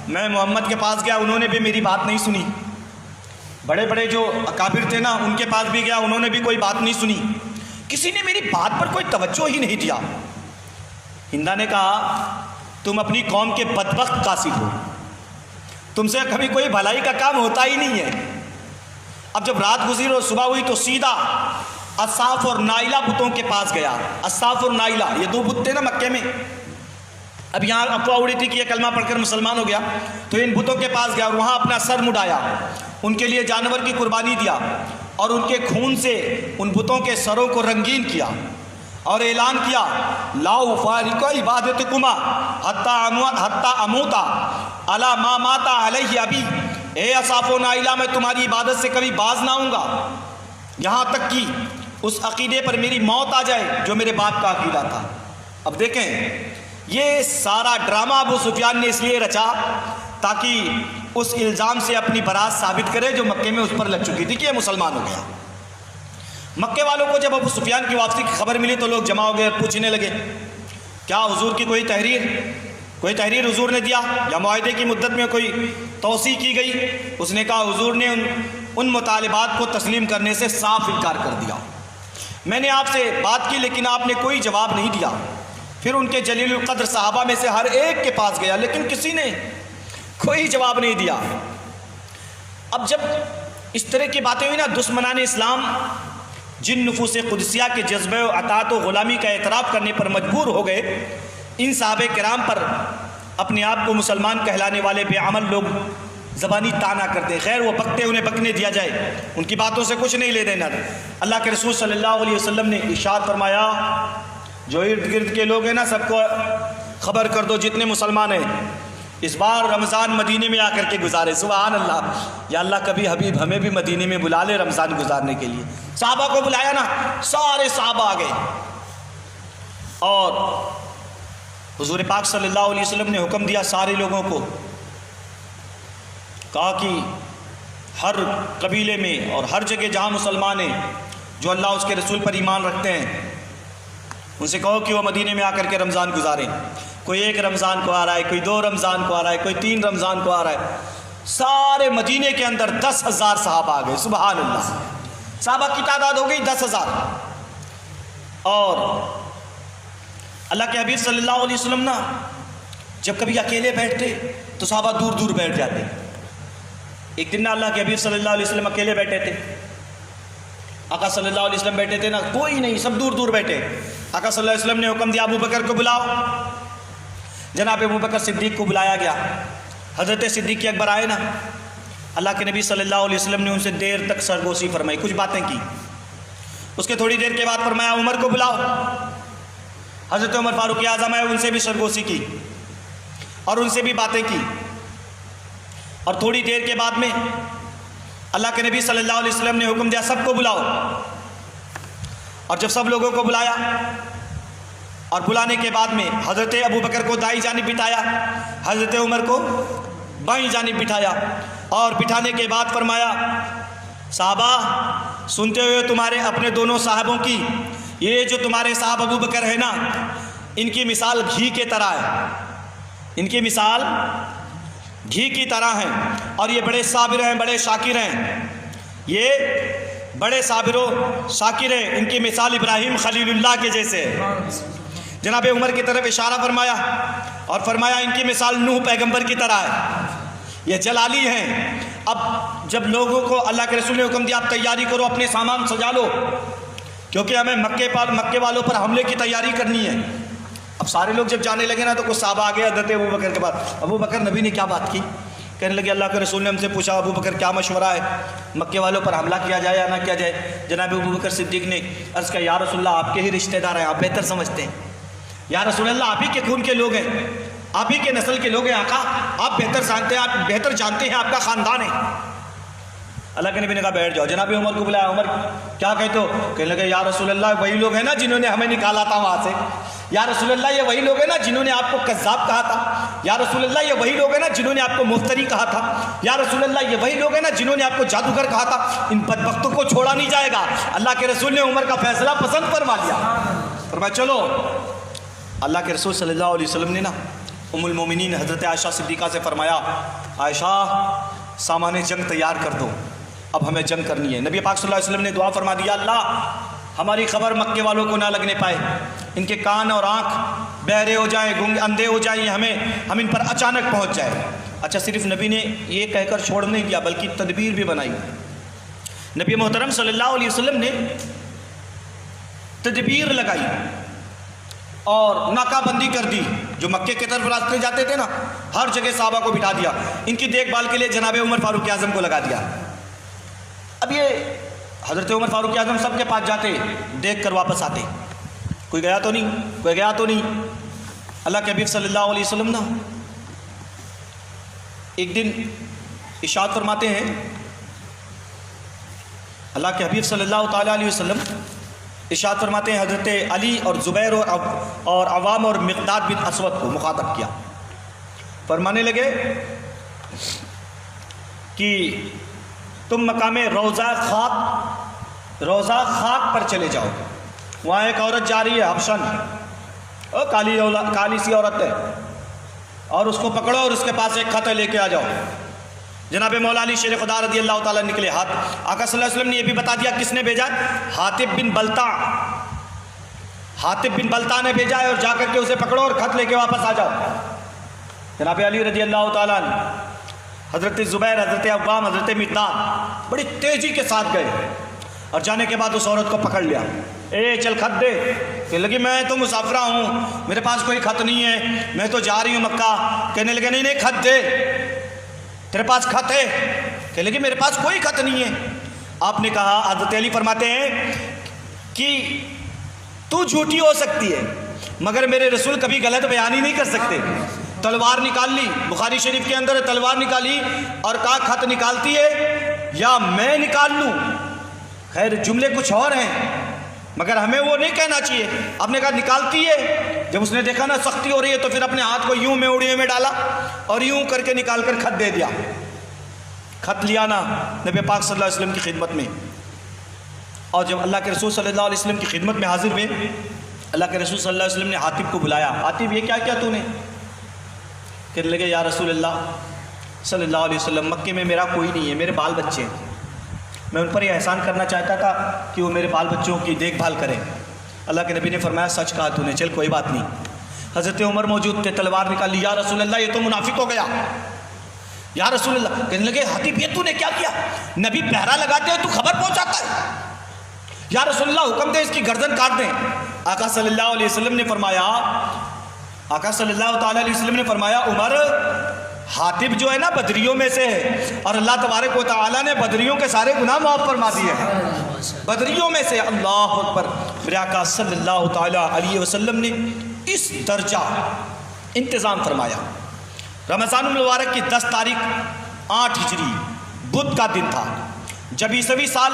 میں محمد کے پاس گیا انہوں نے بھی میری بات نہیں سنی، بڑے بڑے جو اکابر تھے نا ان کے پاس بھی گیا انہوں نے بھی کوئی بات نہیں سنی، کسی نے میری بات پر کوئی توجہ ہی نہیں دیا۔ ہندا نے کہا تم اپنی قوم کے بدبخت قاصد ہو، تم سے کبھی کوئی بھلائی کا کام ہوتا ہی نہیں ہے۔ اب جب رات گزری اور صبح ہوئی تو سیدھا اصاف اور نائلہ بتوں کے پاس گیا۔ اصاف اور نائلہ یہ دو بت تھے نا مکے میں، اب یہاں افواہ اڑی تھی کہ یہ کلمہ پڑھ کر مسلمان ہو گیا تو ان بتوں کے پاس گیا اور وہاں اپنا سر مڈایا، ان کے لیے جانور کی قربانی دیا اور ان کے خون سے ان بتوں کے سروں کو رنگین کیا اور اعلان کیا لا افارق عبادتکما حتی اموتا علی ما مات علیہ ابی، اے اصاف و نائلہ میں تمہاری عبادت سے کبھی باز نہ آؤں گا یہاں تک کہ اس عقیدے پر میری موت آ جائے جو میرے باپ کا عقیدہ تھا۔ اب دیکھیں یہ سارا ڈرامہ ابو سفیان نے اس لیے رچا تاکہ اس الزام سے اپنی برات ثابت کرے جو مکے میں اس پر لگ چکی تھی کہ یہ مسلمان ہو گیا۔ مکے والوں کو جب ابو سفیان کی واپسی کی خبر ملی تو لوگ جمع ہو گئے اور پوچھنے لگے کیا حضور کی کوئی تحریر حضور نے دیا یا معاہدے کی مدت میں کوئی توسیع کی گئی؟ اس نے کہا حضور نے ان مطالبات کو تسلیم کرنے سے صاف انکار کر دیا، میں نے آپ سے بات کی لیکن آپ نے کوئی جواب نہیں دیا۔ پھر ان کے جلیل القدر صحابہ میں سے ہر ایک کے پاس گیا لیکن کسی نے کوئی جواب نہیں دیا۔ اب جب اس طرح کی باتیں ہوئی نا دشمنان اسلام جن نفوس قدسیہ کے جذبے و اطاعت و غلامی کا اعتراف کرنے پر مجبور ہو گئے، ان صحابہ کرام پر اپنے آپ کو مسلمان کہلانے والے بے عمل لوگ زبانی تانا کرتے، خیر وہ بکتے انہیں بکنے دیا جائے، ان کی باتوں سے کچھ نہیں لے دینا۔ اللہ کے رسول صلی اللہ علیہ وسلم نے ارشاد فرمایا جو ارد گرد کے لوگ ہیں نا سب کو خبر کر دو جتنے مسلمان ہیں اس بار رمضان مدینے میں آ کر کے گزارے۔ سبحان اللہ، یا اللہ کبھی حبیب ہمیں بھی مدینے میں بلا لے رمضان گزارنے کے لیے۔ صحابہ کو بلایا نا، سارے صحابہ آ گئے اور حضور پاک صلی اللہ علیہ وسلم نے حکم دیا سارے لوگوں کو، کہا کہ ہر قبیلے میں اور ہر جگہ جہاں مسلمان ہیں جو اللہ اس کے رسول پر ایمان رکھتے ہیں ان سے کہو کہ وہ مدینے میں آ کر کے رمضان گزاریں۔ کوئی 1 رمضان کو آ رہا ہے، کوئی 2 رمضان کو آ رہا ہے، کوئی 3 رمضان کو آ رہا ہے۔ سارے مدینے کے اندر 10,000 صحابہ آ گئے۔ سبحان اللہ، صحابہ کی تعداد ہو گئی 10,000۔ اور اللہ کے حبیب صلی اللہ علیہ وسلم نا جب کبھی اکیلے بیٹھتے تو صحابہ دور دور بیٹھ جاتے۔ ایک دن نا اللہ کے حبیب صلی اللہ علیہ وسلم اکیلے بیٹھے تھے، آقا صلی اللہ علیہ وسلم بیٹھے تھے نا، کوئی نہیں، سب دور دور بیٹھے۔ آقا صلی اللہ علیہ وسلم نے حکم دیا ابو بکر کو بلاؤ۔ جناب ابو بکر صدیق کو بلایا گیا۔ حضرت صدیق اکبر آئے نا، اللہ کے نبی صلی اللہ علیہ وسلم نے ان سے دیر تک سرگوشی فرمائی، کچھ باتیں کی۔ اس کے تھوڑی دیر کے بعد فرمایا عمر کو بلاؤ۔ حضرت عمر فاروق اعظم آئے، ان سے بھی سرگوشی کی اور ان سے بھی باتیں کی۔ اور تھوڑی دیر کے بعد میں اللہ کے نبی صلی اللہ علیہ وسلم نے حکم دیا سب کو بلاؤ۔ اور جب سب لوگوں کو بلایا اور بلانے کے بعد میں حضرت ابو بکر کو دائیں جانب بٹھایا، حضرت عمر کو بائیں جانب بٹھایا، اور بٹھانے کے بعد فرمایا صحابہ سنتے ہوئے تمہارے اپنے دونوں صاحبوں کی، یہ جو تمہارے صاحب ابو بکر ہے نا، ان کی مثال گھی کے طرح ہے، ان کی مثال گھی کی طرح ہے، اور یہ بڑے صابر ہیں، بڑے شاکر ہیں، یہ بڑے صابر و شاکر ہیں، ان کی مثال ابراہیم خلیل اللہ کے جیسے ہے۔ جناب عمر کی طرف اشارہ فرمایا اور فرمایا ان کی مثال نوح پیغمبر کی طرح ہے، یہ جلالی ہیں۔ اب جب لوگوں کو اللہ کے رسول نے حکم دیا آپ تیاری کرو، اپنے سامان سجا لو، کیونکہ ہمیں مکے والوں پر حملے کی تیاری کرنی ہے۔ اب سارے لوگ جب جانے لگے نا تو کچھ صحابہ آگے حضرت ابو بکر کے بعد، ابو بکر نبی نے کیا بات کی؟ کہنے لگے اللہ کے رسول نے ہم سے پوچھا ابو بکر کیا مشورہ ہے، مکے والوں پر حملہ کیا جائے یا نہ کیا جائے؟ جناب ابو بکر صدیق نے عرض کیا یا رسول اللہ آپ کے ہی رشتہ دار ہیں، آپ بہتر سمجھتے ہیں، یا رسول اللہ آپ ہی کے خون کے لوگ ہیں، آپ ہی کے نسل کے لوگ ہیں، آقا آپ بہتر جانتے ہیں، آپ کا خاندان ہے۔ اللہ کے نبی نے کہا بیٹھ جاؤ۔ جناب عمر کو بلایا، عمر کیا کہتے ہو؟ کہنے لگے یا رسول اللہ وہی لوگ ہیں نا جنہوں نے ہمیں نکالا تھا وہاں سے، یا رسول اللہ یہ وہی لوگ ہیں نا جنہوں نے آپ کو کذاب کہا تھا، یا رسول اللہ یہ وہی لوگ ہیں نا جنہوں نے آپ کو مفتری کہا تھا، یا رسول اللہ یہ وہی لوگ ہیں نا جنہوں نے آپ کو جادوگر کہا تھا، ان بدبختوں کو چھوڑا نہیں جائے گا۔ اللہ کے رسول نے عمر کا فیصلہ پسند فرما لیا، فرمایا چلو۔ اللہ کے رسول صلی اللہ علیہ وسلم نے نا ام المومنین حضرت عائشہ صدیقہ سے فرمایا عائشہ سامان جنگ تیار کر دو، اب ہمیں جنگ کرنی ہے۔ نبی پاک صلی اللہ علیہ وسلم نے دعا فرما دیا اللہ ہماری خبر مکے والوں کو نہ لگنے پائے، ان کے کان اور آنکھ بہرے ہو جائیں، اندھے ہو جائیں، ہم ان پر اچانک پہنچ جائے۔ اچھا صرف نبی نے یہ کہہ کر چھوڑ نہیں دیا بلکہ تدبیر بھی بنائی۔ نبی محترم صلی اللہ علیہ وسلم نے تدبیر لگائی اور ناکہ بندی کر دی، جو مکے کی طرف راستے جاتے تھے نا ہر جگہ صحابہ کو بٹھا دیا، ان کی دیکھ بھال کے لیے جناب عمر فاروق اعظم کو لگا دیا۔ اب یہ حضرت عمر فاروق اعظم سب کے پاس جاتے، دیکھ کر واپس آتے، کوئی گیا تو نہیں، کوئی گیا تو نہیں۔ اللہ کے حبیب صلی اللہ علیہ وسلم نا ایک دن ارشاد فرماتے ہیں، اللہ کے حبیب صلی اللہ تعالیٰ علیہ وسلم ارشاد فرماتے ہیں حضرت علی اور زبیر اور عوام اور مقداد بن اسود کو مخاطب کیا، فرمانے لگے کہ تم مقام روضہ خاک پر چلے جاؤ، وہاں ایک عورت جا رہی ہے حبشن، کالی سی عورت ہے، اور اس کو پکڑو اور اس کے پاس ایک خط لے کے آ جاؤ۔ جناب مولا علی شیر خدا رضی اللہ تعالیٰ نکلے، ہاتھ آقا صلی اللہ علیہ وسلم نے یہ بھی بتا دیا کس نے بھیجا، حاطب بن بلتا نے بھیجا ہے، اور جا کر کے اسے پکڑو اور خط لے کے واپس آ جاؤ۔ جناب علی رضی اللہ تعالیٰ حضرت زبیر، حضرت عوام، حضرت مقداد بڑی تیزی کے ساتھ گئے اور جانے کے بعد اس عورت کو پکڑ لیا، اے چل خط دے۔ کہنے لگی میں تو مسافرہ ہوں، میرے پاس کوئی خط نہیں ہے، میں تو جا رہی ہوں مکہ۔ کہنے لگے نہیں خط دے، تیرے پاس خط ہے؟ کہنے لگے میرے پاس کوئی خط نہیں ہے۔ آپ نے کہا، حضرت علی فرماتے ہیں کہ تو جھوٹی ہو سکتی ہے مگر میرے رسول کبھی غلط بیان ہی نہیں کر سکتے۔ تلوار نکال لی، بخاری شریف کے اندر تلوار نکالی اور کہا خط نکالتی ہے یا میں نکال لوں؟ خیر جملے کچھ اور ہیں مگر ہمیں وہ نہیں کہنا چاہیے۔ آپ نے کہا نکالتی ہے، جب اس نے دیکھا نا سختی ہو رہی ہے تو پھر اپنے ہاتھ کو یوں میں اڑیے میں ڈالا اور یوں کر کے نکال کر خط دے دیا۔ خط لیا نا نبی پاک صلی اللہ علیہ وسلم کی خدمت میں، اور جب اللہ کے رسول صلی اللہ علیہ وسلم کی خدمت میں حاضر ہوئے، اللہ کے رسول صلی اللہ علیہ وسلم نے حاطب کو بلایا، حاطب یہ کیا کیا تو نے؟ کہنے لگے یا رسول اللہ صلی اللہ علیہ وسلم مکے میں میرا کوئی نہیں ہے، میرے بال بچے ہیں، میں ان پر یہ احسان کرنا چاہتا تھا کہ وہ میرے بال بچوں کی دیکھ بھال کریں۔ اللہ کے نبی نے فرمایا سچ کہا تو نے، چل کوئی بات نہیں۔ حضرت عمر موجود تھے، تلوار نکال لی، یا رسول اللہ یہ تو منافق ہو گیا، یا رسول اللہ۔ کہنے لگے حاطب یہ تو نے کیا کیا؟ نبی پہرا لگاتے ہیں تو خبر پہنچاتا ہے، یا رسول اللہ حکم دے اس کی گردن کاٹ دیں۔ آقا صلی اللہ علیہ وسلم نے فرمایا، آقا صلی اللہ تعالیٰ علیہ وسلم نے فرمایا عمر حاطب جو ہے نا بدریوں میں سے ہے، اور اللہ تبارک و تعالیٰ نے بدریوں کے سارے گناہ معاف فرما دیے ہیں، بدریوں میں سے۔ اللہ اکبر۔ میرے آقا صلی اللہ تعالیٰ علیہ وسلم نے اس درجہ انتظام فرمایا۔ رمضان المبارک کی 10 تاریخ 8 ہجری بدھ کا دن تھا، جب عیسوی سال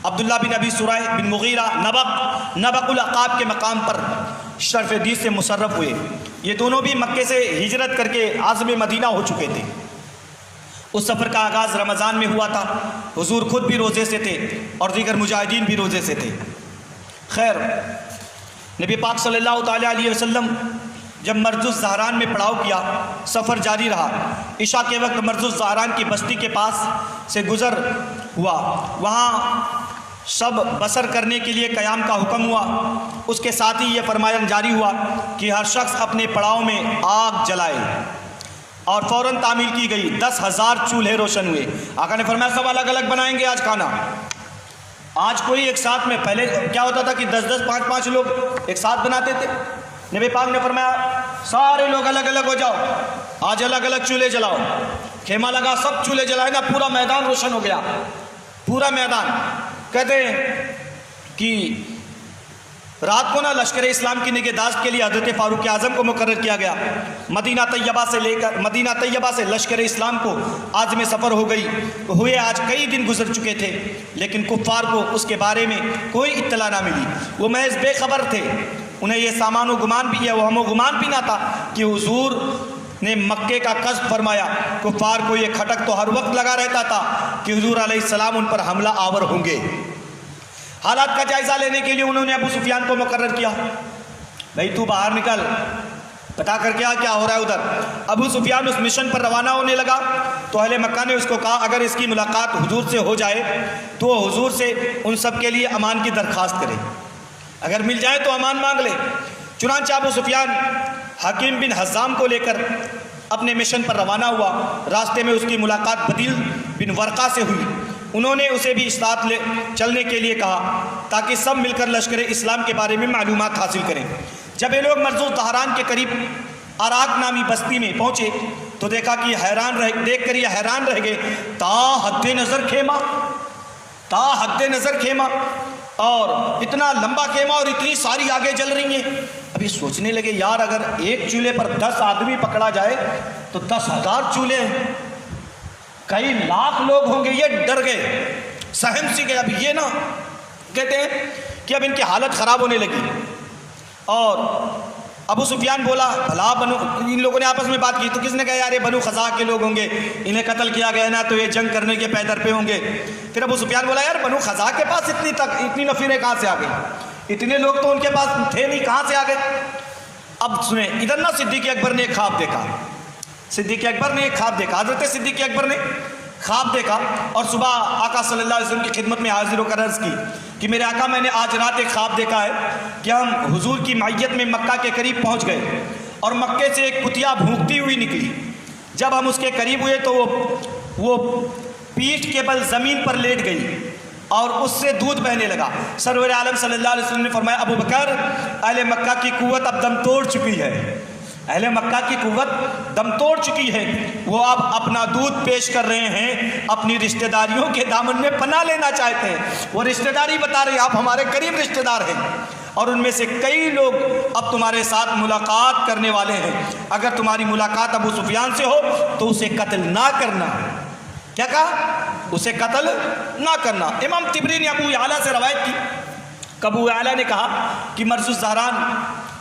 عبداللہ بن ابی سرائح بن مغیرہ نبق العقاب کے مقام پر شرف حدیث سے مشرف ہوئے۔ یہ دونوں بھی مکے سے ہجرت کر کے عازم مدینہ ہو چکے تھے۔ اس سفر کا آغاز رمضان میں ہوا تھا۔ حضور خود بھی روزے سے تھے اور دیگر مجاہدین بھی روزے سے تھے۔ خیر، نبی پاک صلی اللہ تعالیٰ علیہ وسلم جب مرز الزہران میں پڑاؤ کیا، سفر جاری رہا۔ عشاء کے وقت مرز الزہران کی بستی کے پاس سے گزر ہوا، وہاں شب بسر کرنے کے لیے قیام کا حکم ہوا۔ اس کے ساتھ ہی یہ فرمان جاری ہوا کہ ہر شخص اپنے پڑاؤ میں آگ جلائے، اور فوراً تعمیل کی گئی۔ 10,000 چولہے روشن ہوئے۔ آقا نے فرمایا سب الگ الگ بنائیں گے آج کھانا۔ آج کوئی ایک ساتھ میں، پہلے کیا ہوتا تھا کہ 10-10 5-5 لوگ ایک ساتھ بناتے تھے۔ نبی پاک نے فرمایا سارے لوگ الگ الگ ہو جاؤ، آج الگ الگ چولہے جلاؤ۔ خیمہ لگا، سب چولہے جلائے نا، پورا میدان روشن ہو گیا، پورا میدان۔ کہتے ہیں کہ رات کو نا لشکر اسلام کی نگہداشت کے لیے حضرت فاروق اعظم کو مقرر کیا گیا۔ مدینہ طیبہ سے لشکر اسلام کو عازم سفر ہو گئی ہوئے آج کئی دن گزر چکے تھے، لیکن کفار کو اس کے بارے میں کوئی اطلاع نہ ملی۔ وہ محض بے خبر تھے۔ انہیں یہ سامان و گمان بھی ہے، وہ ہم و گمان بھی نہ تھا کہ حضور نے مکے کا قصد فرمایا۔ کفار کو یہ کھٹک تو ہر وقت لگا رہتا تھا کہ حضور علیہ السلام ان پر حملہ آور ہوں گے۔ حالات کا جائزہ لینے کے لیے انہوں نے ابو سفیان کو مقرر کیا۔ بھائی تو باہر نکل، پتا کر کیا ہو رہا ہے ادھر۔ ابو سفیان اس مشن پر روانہ ہونے لگا تو اہل مکہ نے اس کو کہا اگر اس کی ملاقات حضور سے ہو جائے تو وہ حضور سے ان سب کے لیے امان کی درخواست کرے، اگر مل جائے تو امان مانگ لے۔ چنانچہ ابو سفیان حکیم بن حزام کو لے کر اپنے مشن پر روانہ ہوا۔ راستے میں اس کی ملاقات بدیل بن ورقہ سے ہوئی۔ انہوں نے اسے بھی ساتھ لے چلنے کے لیے کہا تاکہ سب مل کر لشکر اسلام کے بارے میں معلومات حاصل کریں۔ جب یہ لوگ مرز الزہران کے قریب اراک نامی بستی میں پہنچے تو دیکھا کہ دیکھ کر یہ حیران رہ گئے۔ تا حد نظر خیمہ اور اتنا لمبا خیمہ اور اتنی ساری آگے جل رہی ہیں۔ ابھی سوچنے لگے یار اگر ایک چولہے پر 10 آدمی پکڑا جائے تو 10,000 چولہے ہیں، کئی لاکھ لوگ ہوں گے۔ یہ ڈر گئے، سہم سی گئے۔ اب یہ نا کہتے ہیں کہ اب ان کی حالت خراب ہونے لگی، اور ابو سفیان بولا بھلا بنو، ان لوگوں نے آپس میں بات کی تو کس نے کہا یار یہ بنو خزاع کے لوگ ہوں گے، انہیں قتل کیا گیا نا تو یہ جنگ کرنے کے پیدر پہ ہوں گے۔ پھر ابو سفیان بولا یار بنو خزاع کے پاس اتنی نفیریں کہاں سے آ گئی، اتنے لوگ تو ان کے پاس تھے نہیں، کہاں سے آ گئے۔ اب سنیں ادھر نا صدیق اکبر نے ایک خواب دیکھا۔ حضرت صدیق اکبر نے خواب دیکھا اور صبح آقا صلی اللہ علیہ وسلم کی خدمت میں حاضر ہو کر عرض کی کہ میرے آقا میں نے آج رات ایک خواب دیکھا ہے کہ ہم حضور کی معیت میں مکہ کے قریب پہنچ گئے اور مکے سے ایک کتیا بھونکتی ہوئی نکلی۔ جب ہم اس کے قریب ہوئے تو وہ پیٹھ کے بل زمین پر لیٹ گئی اور اس سے دودھ بہنے لگا۔ سرور عالم صلی اللہ علیہ وسلم نے فرمایا ابو بکر اہل مکہ کی قوت اب دم توڑ چکی ہے، اہل مکہ کی قوت دم توڑ چکی ہے، وہ اب اپنا دودھ پیش کر رہے ہیں، اپنی رشتہ داریوں کے دامن میں پناہ لینا چاہتے ہیں۔ وہ رشتہ داری بتا رہے ہیں آپ ہمارے قریب رشتہ دار ہیں، اور ان میں سے کئی لوگ اب تمہارے ساتھ ملاقات کرنے والے ہیں، اگر تمہاری ملاقات ابو سفیان سے ہو تو اسے قتل نہ کرنا۔ کیا کہا؟ اسے قتل نہ کرنا۔ امام طبری نے ابو اعلیٰ سے روایت کی، ابو اعلیٰ نے کہا کہ مرز الزہران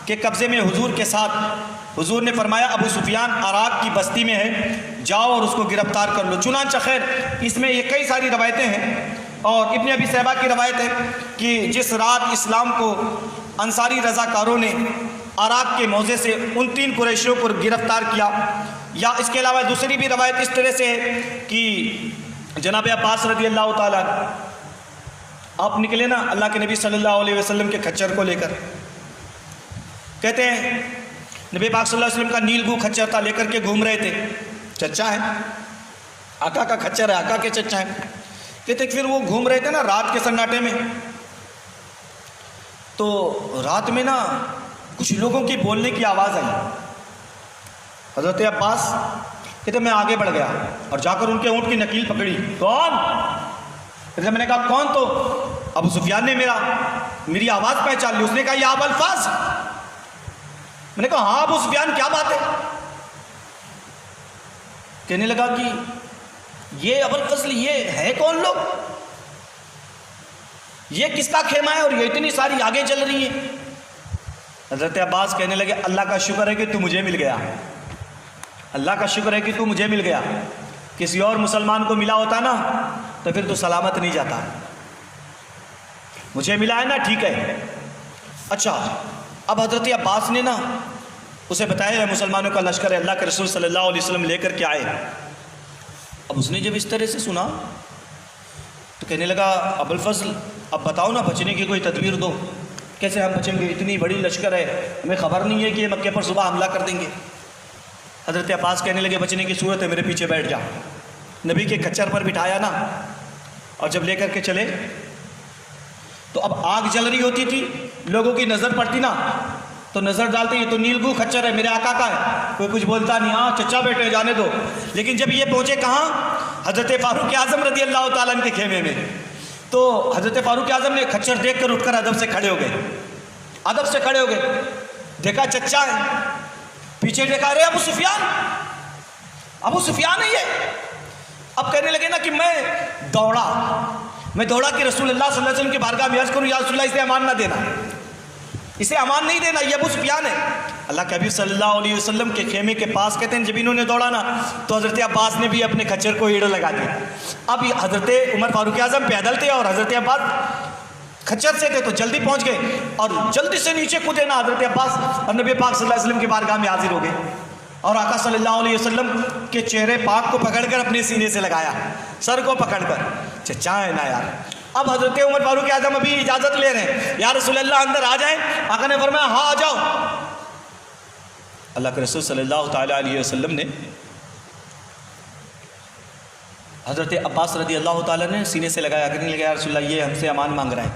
کے قبضے میں حضور کے ساتھ حضور نے فرمایا ابو سفیان عراق کی بستی میں ہے، جاؤ اور اس کو گرفتار کر لو۔ چنانچہ خیر اس میں یہ کئی ساری روایتیں ہیں، اور ابن ابی شیبہ کی روایت ہے کہ جس رات اسلام کو انصاری رضاکاروں نے عراق کے موضع سے ان 3 قریشیوں کو گرفتار کیا، یا اس کے علاوہ دوسری بھی روایت اس طرح سے ہے کہ جناب عباس رضی اللہ تعالیٰ آپ نکلے نا اللہ کے نبی صلی اللہ علیہ وسلم کے کھچر کو لے کر، کہتے ہیں نبی پاک صلی اللہ علیہ وسلم کا نیل بو کھچر تھا، لے کر کے گھوم رہے تھے، چچا ہے آقا کا کھچر ہے، آقا کے چچا ہے، کہتے پھر وہ گھوم رہے تھے نا رات کے سناٹے میں، تو رات میں نا کچھ لوگوں کی بولنے کی آواز آئی۔ حضرت عباس کہتے میں آگے بڑھ گیا اور جا کر ان کے اونٹ کی نکیل پکڑی، کون؟ کہتے میں نے کہا کون؟ تو ابو سفیان نے میری آواز پہچان لی، اس نے کہا یہ ابو الفاظ۔ میں نے کہا ہاں ابو سفیان کیا بات ہے؟ کہنے لگا کہ یہ ابو الفضل یہ ہے کون لوگ؟ یہ کس کا خیمہ ہے اور یہ اتنی ساری آگے چل رہی ہیں؟ حضرت عباس کہنے لگے اللہ کا شکر ہے کہ تو مجھے مل گیا، اللہ کا شکر ہے کہ تو مجھے مل گیا، کسی اور مسلمان کو ملا ہوتا نا تو پھر تو سلامت نہیں جاتا، مجھے ملا ہے نا، ٹھیک ہے۔ اچھا اب حضرت عباس نے نا اسے بتایا ہے مسلمانوں کا لشکر ہے، اللہ کے رسول صلی اللہ علیہ وسلم لے کر کے آئے۔ اب اس نے جب اس طرح سے سنا تو کہنے لگا ابوالفضل اب بتاؤ نا بچنے کی کوئی تدبیر دو، کیسے ہم بچیں گے، اتنی بڑی لشکر ہے، ہمیں خبر نہیں ہے کہ یہ مکے پر صبح حملہ کر دیں گے۔ حضرت عباس کہنے لگے بچنے کی صورت ہے میرے پیچھے بیٹھ جا، نبی کے کچر پر بٹھایا نا اور جب لے کر کے چلے تو اب آگ جل رہی ہوتی تھی، لوگوں کی نظر پڑتی نا تو نظر ڈالتے یہ تو نیلگو خچر ہے، میرے آقا کا ہے، کوئی کچھ بولتا نہیں، ہاں چچا بیٹے جانے دو۔ لیکن جب یہ پہنچے کہاں؟ حضرت فاروق اعظم رضی اللہ تعالیٰ عنہ کے خیمے میں، تو حضرت فاروق اعظم نے خچر دیکھ کر اٹھ کر ادب سے کھڑے ہو گئے، ادب سے کھڑے ہو گئے، دیکھا چچا ہے، پیچھے دیکھا رہے ابو سفیان، ابو سفیان ہے یہ۔ اب کہنے لگے نا کہ میں دوڑا کہ رسول اللہ صلی اللہ علیہ وسلم کی بارگاہ میں عرض کروں یا رسول اللہ اسے امان نہ دینا، اسے امان نہیں دینا، یہ ابو سفیان ہے۔ اللہ کے حبیب صلی اللہ علیہ وسلم کے خیمے کے پاس کہتے ہیں جب انہوں نے دوڑا نا تو حضرت عباس نے بھی اپنے کچر کو ایڑ لگا دیا۔ اب حضرت عمر فاروق اعظم پیدل تھے اور حضرت عباس کچر سے تھے تو جلدی پہنچ گئے اور جلدی سے نیچے کودے نا حضرت عباس اور نبی پاک صلی اللہ علیہ وسلم کی بارگاہ میں حاضر ہو گئے اور آقا صلی اللہ علیہ وسلم کے چہرے پاک کو پکڑ کر اپنے سینے سے لگایا، سر کو پکڑ کر، چچا ہے نا یار۔ اب حضرت عمر فاروق اعظم ابھی اجازت لے رہے ہیں، یا رسول اللہ اندر آ جائیں؟ آقا نے فرمایا ہاں آ جاؤ۔ اللہ کے رسول صلی اللہ تعالیٰ علیہ وسلم نے حضرت عباس رضی اللہ تعالیٰ نے سینے سے لگایا، کہنے لگا یا رسول اللہ یہ ہم سے امان مانگ رہا ہے۔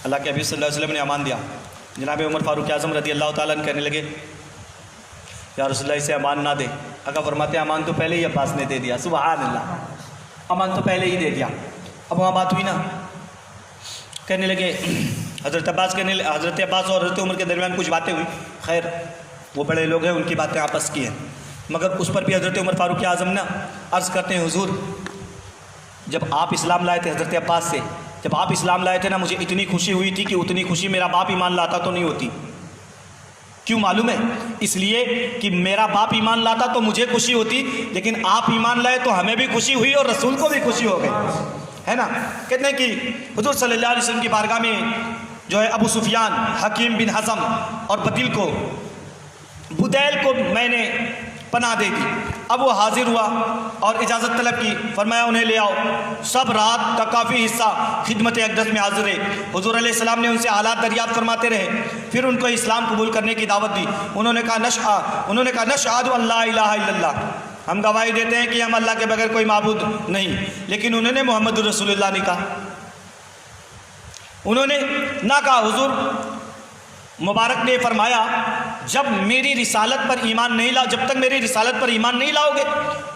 اللہ کے حبیب صلی اللہ علیہ وسلم نے امان دیا۔ جناب عمر فاروق اعظم رضی اللہ تعالیٰ نے کہنے لگے یا رسول اللہ اسے امان نہ دے۔ آقا فرماتے ہیں امان تو پہلے ہی عباس نے دے دیا، سبحان اللہ، امان تو پہلے ہی دے دیا۔ اب وہاں بات ہوئی نا، کہنے لگے حضرت عباس اور حضرت عمر کے درمیان کچھ باتیں ہوئی، خیر وہ بڑے لوگ ہیں ان کی باتیں آپس کی ہیں، مگر اس پر بھی حضرت عمر فاروق اعظم نے عرض کرتے ہیں حضور جب آپ اسلام لائے تھے حضرت عباس سے، جب آپ اسلام لائے تھے نا مجھے اتنی خوشی ہوئی تھی کہ اتنی خوشی میرا باپ ایمان لاتا تو نہیں ہوتی۔ کیوں معلوم ہے؟ اس لیے کہ میرا باپ ایمان لاتا تو مجھے خوشی ہوتی، لیکن آپ ایمان لائے تو ہمیں بھی خوشی ہوئی اور رسول کو بھی خوشی ہو گئی، ہے نا۔ کہتے ہیں کہ حضور صلی اللہ علیہ وسلم کی بارگاہ میں جو ہے ابو سفیان، حکیم بن حزم اور بدیل کو میں نے پناہ دے دی۔ اب وہ حاضر ہوا اور اجازت طلب کی، فرمایا انہیں لے آؤ۔ سب رات کا کافی حصہ خدمت اقدس میں حاضر رہے، حضور علیہ السلام نے ان سے حالات دریافت فرماتے رہے، پھر ان کو اسلام قبول کرنے کی دعوت دی۔ انہوں نے کہا نشہد ان لا الہ الا اللہ، ہم گواہی دیتے ہیں کہ ہم اللہ کے بغیر کوئی معبود نہیں، لیکن انہوں نے محمد رسول اللہ نہیں کہا، انہوں نے نہ کہا۔ حضور مبارک نے فرمایا جب میری رسالت پر ایمان نہیں لاؤ، جب تک میری رسالت پر ایمان نہیں لاؤ گے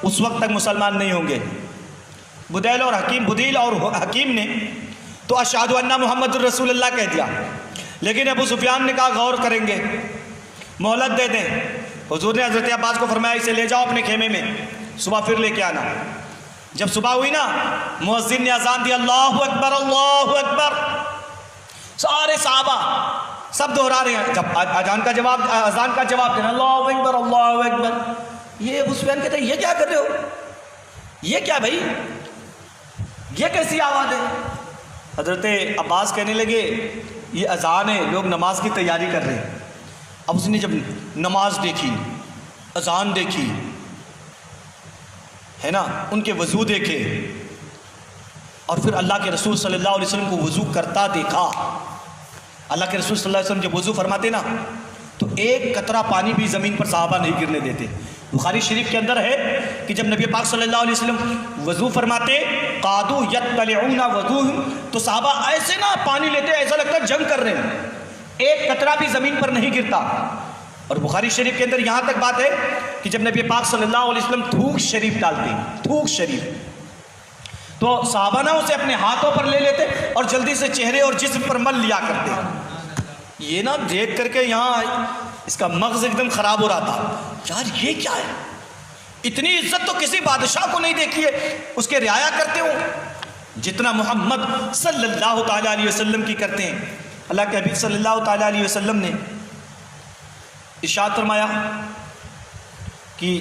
اس وقت تک مسلمان نہیں ہوں گے۔ بدیل اور حکیم نے تو اشہد ان محمد الرسول اللہ کہہ دیا، لیکن ابو سفیان نے کہا غور کریں گے، مہلت دے دیں۔ حضور نے حضرت عباس کو فرمایا اسے لے جاؤ اپنے خیمے میں، صبح پھر لے کے آنا۔ جب صبح ہوئی نا مؤذن نے اذان دی اللہ اکبر اللہ اکبر، سارے صحابہ سب دہرا رہے ہیں، جب اذان کا جواب دینا اللہ اکبر اللہ اکبر۔ یہ ابو سفیان کہتے ہیں یہ کیا کر رہے ہو، یہ کیا بھائی، یہ کیسی آواز ہے؟ حضرت عباس کہنے لگے یہ اذان ہے، لوگ نماز کی تیاری کر رہے ہیں۔ اب اس نے جب نماز دیکھی، اذان دیکھی، ہے نا، ان کے وضو دیکھے اور پھر اللہ کے رسول صلی اللہ علیہ وسلم کو وضو کرتا دیکھا۔ اللہ کے رسول صلی اللہ علیہ وسلم جب وضو فرماتے نا تو ایک قطرہ پانی بھی زمین پر صحابہ نہیں گرنے دیتے۔ بخاری شریف کے اندر ہے کہ جب نبی پاک صلی اللہ علیہ وسلم وضو فرماتے قادو یطلعون وضوء، تو صحابہ ایسے نا پانی لیتے ایسا لگتا ہے جنگ کر رہے ہیں، ایک قطرہ بھی زمین پر نہیں گرتا۔ اور بخاری شریف کے اندر یہاں تک بات ہے کہ جب نبی پاک صلی اللہ علیہ وسلم تھوک شریف ڈالتے، تھوک شریف، تو صحابہ نا اسے اپنے ہاتھوں پر لے لیتے اور جلدی سے چہرے اور جسم پر مل لیا کرتے۔ یہ نا دیکھ کر کے یہاں اس کا مغز ایک دم خراب ہو رہا تھا، یار یہ کیا ہے، اتنی عزت تو کسی بادشاہ کو نہیں دیکھی ہے، اس کے رعایا کرتے ہوں، جتنا محمد صلی اللہ تعالیٰ علیہ وسلم کی کرتے ہیں۔ اللہ کے حبیب صلی اللہ تعالیٰ علیہ وسلم نے ارشاد فرمایا کہ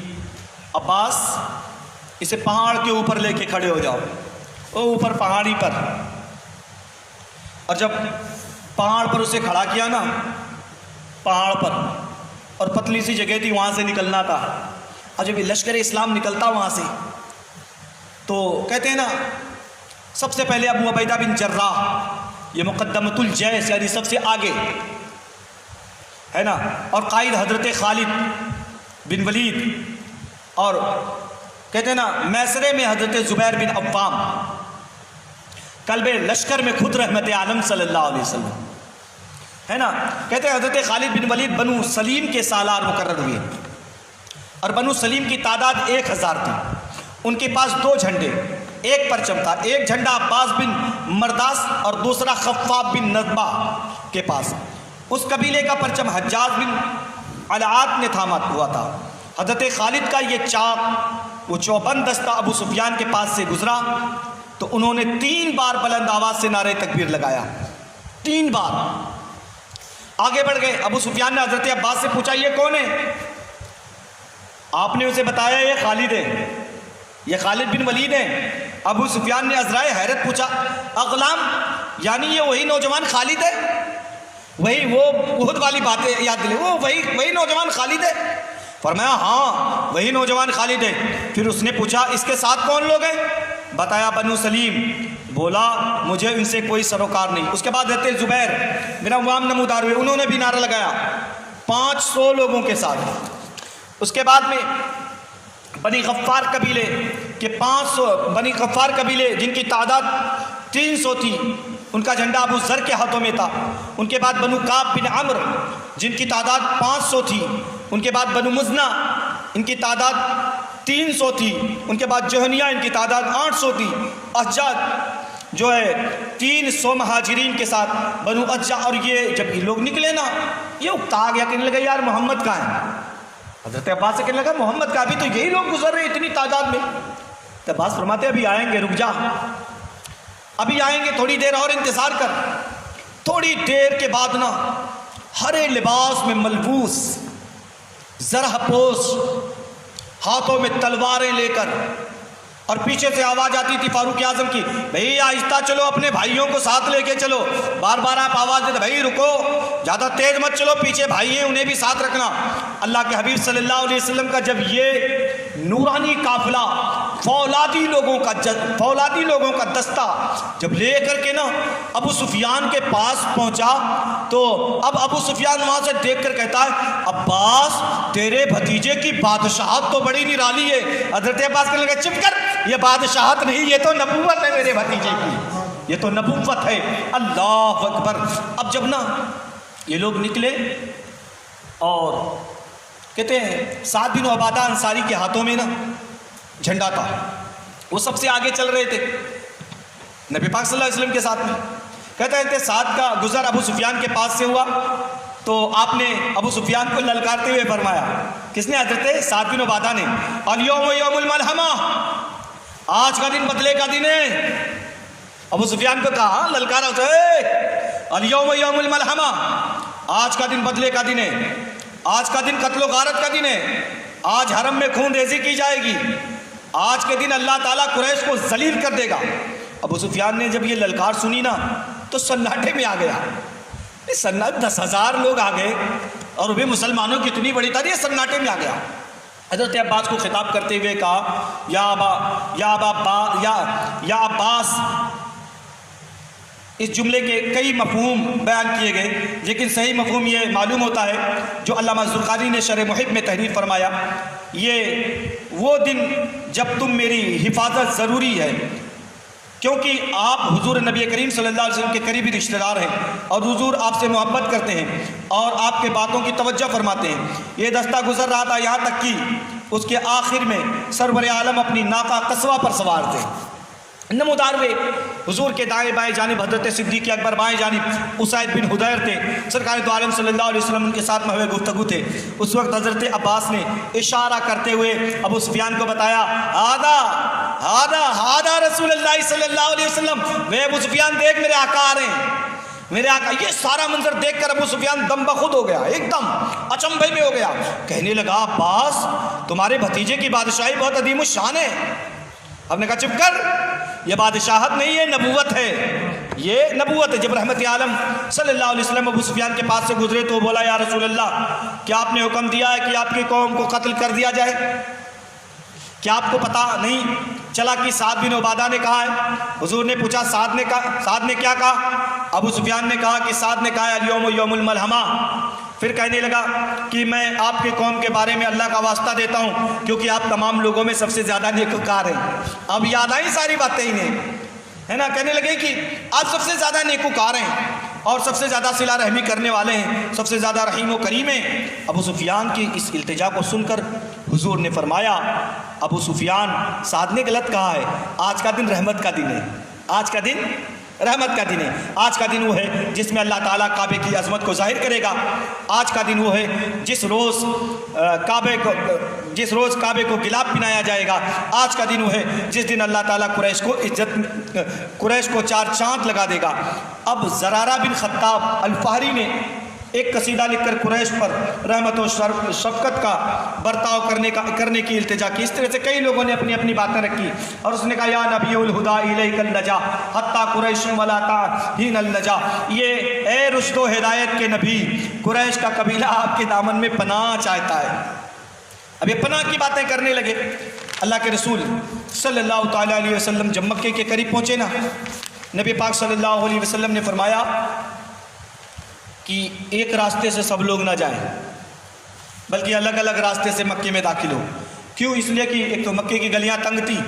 عباس اسے پہاڑ کے اوپر لے کے کھڑے ہو جاؤ، وہ اوپر پہاڑی پر، اور جب پہاڑ پر اسے کھڑا کیا نا، پہاڑ پر، اور پتلی سی جگہ تھی وہاں سے نکلنا تھا، اور جب یہ لشکر اسلام نکلتا وہاں سے تو کہتے ہیں نا سب سے پہلے ابو عبیدہ بن جراح، یہ مقدمۃ الجیش یعنی سب سے آگے ہے نا، اور قائد حضرت خالد بن ولید، اور کہتے ہیں نا میسرے میں حضرت زبیر بن عوام، قلب لشکر میں خود رحمت عالم صلی اللہ علیہ وسلم ہے نا۔ کہتے ہیں حضرت خالد بن ولید بنو سلیم کے سالار مقرر ہوئے، اور بنو سلیم کی تعداد 1000 تھی۔ ان کے پاس 2 جھنڈے، ایک پرچم تھا، ایک جھنڈا عباس بن مرداس اور دوسرا خفاف بن نذبہ کے پاس۔ اس قبیلے کا پرچم حجاج بن العاد نے تھاما ہوا تھا۔ حضرت خالد کا یہ چاق وہ چوبند دستہ ابو سفیان کے پاس سے گزرا تو انہوں نے 3 بار بلند آواز سے نعرہ تکبیر لگایا، 3 بار آگے بڑھ گئے۔ ابو سفیان نے حضرت عباس سے پوچھا یہ کون ہے؟ آپ نے اسے بتایا یہ خالد ہے، یہ خالد بن ولید ہے۔ ابو سفیان نے عذرائے حیرت پوچھا اغلام یعنی یہ وہی نوجوان خالد ہے؟ وہی وہ احد والی باتیں یاد دلے، وہ وہی نوجوان خالد ہے؟ فرمایا ہاں وہی نوجوان خالد ہے۔ پھر اس نے پوچھا اس کے ساتھ کون لوگ ہیں؟ بتایا بنو سلیم۔ بولا مجھے ان سے کوئی سروکار نہیں۔ اس کے بعد حضرت زبیر بن عوام نمودار ہوئے، انہوں نے بھی نعرہ لگایا 500 لوگوں کے ساتھ۔ اس کے بعد میں بنی غفار قبیلے کے 500 بنی غفار قبیلے جن کی تعداد 300 تھی، ان کا جھنڈا ابو ذر کے ہاتھوں میں تھا۔ ان کے بعد بنو کعب بن عمرو جن کی تعداد 500 تھی۔ ان کے بعد بنو مزنہ ان کی تعداد 300 تھی۔ ان کے بعد جوہنیہ ان کی تعداد 800 تھی۔ احجاج جو ہے 300 مہاجرین کے ساتھ بنو اجا، اور یہ جب یہ لوگ نکلے نا یہ اکتا گیا، کہنے لگا یار محمد کہاں ہے؟ حضرت عباس سے کہنے لگا محمد کا، ابھی تو یہی لوگ گزر رہے اتنی تعداد میں۔ تو عباس فرماتے ابھی آئیں گے، رک جا، ابھی آئیں گے، تھوڑی دیر اور انتظار کر۔ تھوڑی دیر کے بعد نا ہرے لباس میں ملبوس، زرہ پوش، ہاتھوں میں تلواریں لے کر، اور پیچھے سے آواز آتی تھی فاروق اعظم کی، بھئی آہستہ چلو، اپنے بھائیوں کو ساتھ لے کے چلو۔ بار بار آپ آواز دیتے بھئی رکو، زیادہ تیز مت چلو، پیچھے بھائی ہیں انہیں بھی ساتھ رکھنا۔ اللہ کے حبیب صلی اللہ علیہ وسلم کا جب یہ نورانی قافلہ فولادی لوگوں کا دستہ جب لے کر کے نا ابو سفیان کے پاس پہنچا تو اب ابو سفیان وہاں سے دیکھ کر کہتا ہے عباس تیرے بھتیجے کی بادشاہت تو بڑی نرالی ہے۔ حضرت عباس کہنے لگے چپ کر، یہ بادشاہت نہیں، یہ تو نبوت ہے میرے بھتیجے کی، یہ تو نبوت ہے۔ اللہ اکبر۔ اب جب نا یہ لوگ نکلے اور کہتے ہیں سعد بن عبادہ انصاری کے ہاتھوں میں نا جھنڈا تھا، وہ سب سے آگے چل رہے تھے نبی پاک صلی اللہ علیہ وسلم کے ساتھ میں۔ کہتے ہیں سعد کا گزر ابو سفیان کے پاس سے ہوا تو آپ نے ابو سفیان کو للکارتے ہوئے فرمایا، کس نے؟ حضرت سعد بن عبادہ نے، الیوم یوم الملحمہ، آج کا دن بدلے کا دن ہے۔ ابو سفیان کو کہا للکارا الیوم یوم الملحمہ، آج کا دن بدلے کا دن ہے، آج کا دن قتل و غارت کا دن ہے، آج حرم میں خون ریزی کی جائے گی، آج کے دن اللہ تعالیٰ قریش کو ذلیل کر دے گا۔ ابو سفیان نے جب یہ للکار سنی نا تو سناٹے میں آ گیا۔ 10,000 لوگ آ گئے اور وہ بھی مسلمانوں کی اتنی بڑی تعداد، سناٹے میں آ گیا۔ حضرت عباس کو خطاب کرتے ہوئے کہا یا عباس۔ اس جملے کے کئی مفہوم بیان کیے گئے، لیکن صحیح مفہوم یہ معلوم ہوتا ہے جو علامہ زرقانی نے شرح محب میں تحریر فرمایا، یہ وہ دن جب تم میری حفاظت ضروری ہے، کیونکہ آپ حضور نبی کریم صلی اللہ علیہ وسلم کے قریبی رشتہ دار ہیں اور حضور آپ سے محبت کرتے ہیں اور آپ کے باتوں کی توجہ فرماتے ہیں۔ یہ دستہ گزر رہا تھا یہاں تک کہ اس کے آخر میں سرور عالم اپنی ناقہ قصوہ پر سوار تھے۔ نمودار ہوئے حضور کے دائیں بائیں جانب حضرت صدیق اکبر، بائیں جانب اسید بن حضیر تھے، سرکار دو عالم صلی اللہ علیہ وسلم ان کے ساتھ محو گفتگو تھے۔ اس وقت حضرت عباس نے اشارہ کرتے ہوئے ابو سفیان کو بتایا، آدھا ہادا رسول اللہ صلی اللہ علیہ وسلم، وہ ابو سفیان دیکھ میرے آقا آ رہے ہیں، میرے آقا۔ یہ سارا منظر دیکھ کر ابو سفیان دم بخود ہو گیا، ایک دم اچنبھے میں ہو گیا، کہنے لگا عباس تمہارے بھتیجے کی بادشاہی بہت عظیم الشان ہے۔ ہم نے کہا چپ کر، یہ بادشاہت نہیں ہے، نبوت ہے، یہ نبوت ہے۔ جب رحمت عالم صلی اللہ علیہ وسلم ابو سفیان کے پاس سے گزرے تو بولا یا رسول اللہ کیا آپ نے حکم دیا ہے کہ آپ کی قوم کو قتل کر دیا جائے؟ کیا آپ کو پتا نہیں چلا کہ سعد بن عبادہ نے کہا ہے؟ حضور نے پوچھا سعد نے کیا کہا؟ ابو سفیان نے کہا کہ سعد نے کہا ہے الیوم یوم الملحمہ۔ پھر کہنے لگا کہ میں آپ کے قوم کے بارے میں اللہ کا واسطہ دیتا ہوں کیونکہ آپ تمام لوگوں میں سب سے زیادہ نیکوکار ہیں۔ اب یاد آئی ساری باتیں انہیں، ہے نا؟ کہنے لگے کہ آپ سب سے زیادہ نیکوکار ہیں اور سب سے زیادہ صلہ رحمی کرنے والے ہیں، سب سے زیادہ رحیم و کریم ہیں۔ ابو سفیان کی اس التجا کو سن کر حضور نے فرمایا ابو سفیان سعد نے غلط کہا ہے، آج کا دن رحمت کا دن ہے، آج کا دن رحمت کا دن ہے۔ آج کا دن وہ ہے جس میں اللہ تعالیٰ کعبے کی عظمت کو ظاہر کرے گا۔ آج کا دن وہ ہے جس روز کعبے کو گلاب پہنایا جائے گا۔ آج کا دن وہ ہے جس دن اللہ تعالیٰ قریش کو 4 چاند لگا دے گا۔ اب زرارہ بن خطاب الفہری نے ایک قصیدہ لکھ کر قریش پر رحمت و شفقت کا برتاؤ کرنے کی التجا کی۔ اس طرح سے کئی لوگوں نے اپنی اپنی باتیں رکھی اور اس نے کہا یا نبی الہدا الیک اللجا حتی قریش ولا تعین اللجا، یہ اے رشد و ہدایت کے نبی، قریش کا قبیلہ آپ کے دامن میں پناہ چاہتا ہے۔ اب یہ پناہ کی باتیں کرنے لگے۔ اللہ کے رسول صلی اللہ تعالیٰ علیہ وسلم جب مکے کے قریب پہنچے نا، نبی پاک صلی اللہ علیہ وسلم نے فرمایا کہ ایک راستے سے سب لوگ نہ جائیں بلکہ الگ الگ راستے سے مکے میں داخل ہو۔ کیوں؟ اس لیے کہ ایک تو مکے کی گلیاں تنگ تھی،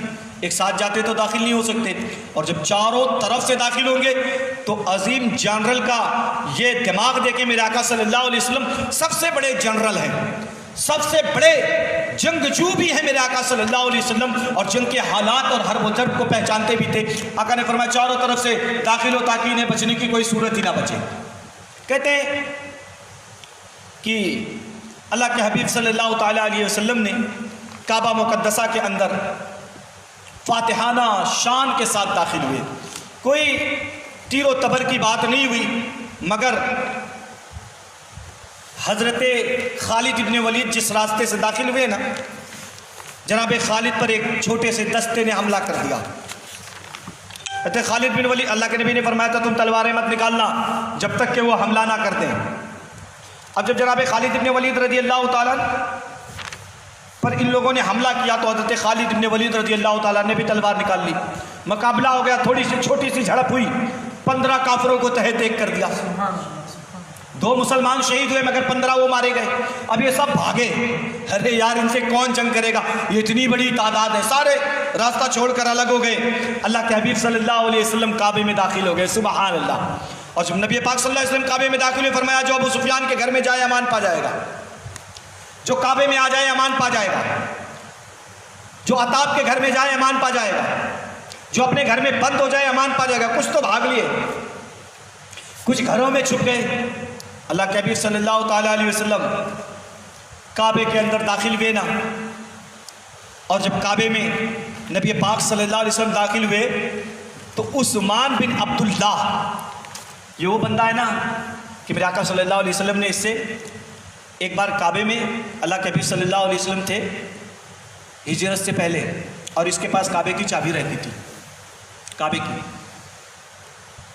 ایک ساتھ جاتے تو داخل نہیں ہو سکتے، اور جب چاروں طرف سے داخل ہوں گے تو عظیم جنرل کا یہ دماغ دیکھیں، میرے آقا صلی اللہ علیہ وسلم سب سے بڑے جنرل ہیں، سب سے بڑے جنگجو بھی ہیں میرے آقا صلی اللہ علیہ وسلم، اور جنگ کے حالات اور حرب و جرب کو پہچانتے بھی تھے۔ آقا نے فرمایا چاروں طرف سے داخل ہو تاکہ انہیں بچنے کی کوئی صورت ہی نہ بچے۔ کہتے ہیں کہ اللہ کے حبیب صلی اللہ تعالیٰ علیہ وسلم نے کعبہ مقدسہ کے اندر فاتحانہ شان کے ساتھ داخل ہوئے، کوئی تیر و تبر کی بات نہیں ہوئی، مگر حضرت خالد ابن ولید جس راستے سے داخل ہوئے نا، جناب خالد پر ایک چھوٹے سے دستے نے حملہ کر دیا۔ کہتے خالد بن ولید، اللہ کے نبی نے فرمایا تھا تم تلواریں مت نکالنا جب تک کہ وہ حملہ نہ کرتے ہیں۔ اب جب جناب خالد بن ولید رضی اللہ تعالیٰ پر ان لوگوں نے حملہ کیا تو حضرت خالد بن ولید رضی اللہ تعالیٰ نے بھی تلوار نکال لی، مقابلہ ہو گیا، تھوڑی سی چھوٹی سی جھڑپ ہوئی، 15 کافروں کو تہہ دیکھ کر دیا، 2 مسلمان شہید ہوئے مگر 15 وہ مارے گئے۔ اب یہ سب بھاگے، ارے یار ان سے کون جنگ کرے گا، یہ اتنی بڑی تعداد ہے، سارے راستہ چھوڑ کر الگ ہو گئے۔ اللہ کے حبیب صلی اللہ علیہ وسلم کعبے میں داخل ہو گئے، سبحان اللہ۔ اور جب نبی پاک صلی اللہ علیہ وسلم کعبے میں داخل ہوئے فرمایا جو ابو سفیان کے گھر میں جائے امان پا جائے گا، جو کعبے میں آ جائے امان پا جائے گا، جو عطاب کے گھر میں جائے امان پا جائے گا، جو اپنے گھر میں بند ہو جائے امان پا جائے گا۔ کچھ تو بھاگ لیے، کچھ گھروں میں چھپ گئے۔ اللہ کے حبیب صلی اللہ تعالیٰ علیہ وسلم کعبے کے اندر داخل ہوئے نا، اور جب کعبے میں نبی پاک صلی اللہ علیہ وسلم داخل ہوئے تو عثمان بن عبداللہ، یہ وہ بندہ ہے نا کہ میرے آقا صلی اللہ علیہ وسلم نے اس سے ایک بار کعبے میں، اللہ کے حبیب صلی اللہ علیہ وسلم تھے ہجرت سے پہلے، اور اس کے پاس کعبے کی چابی رہتی تھی، کعبے کی،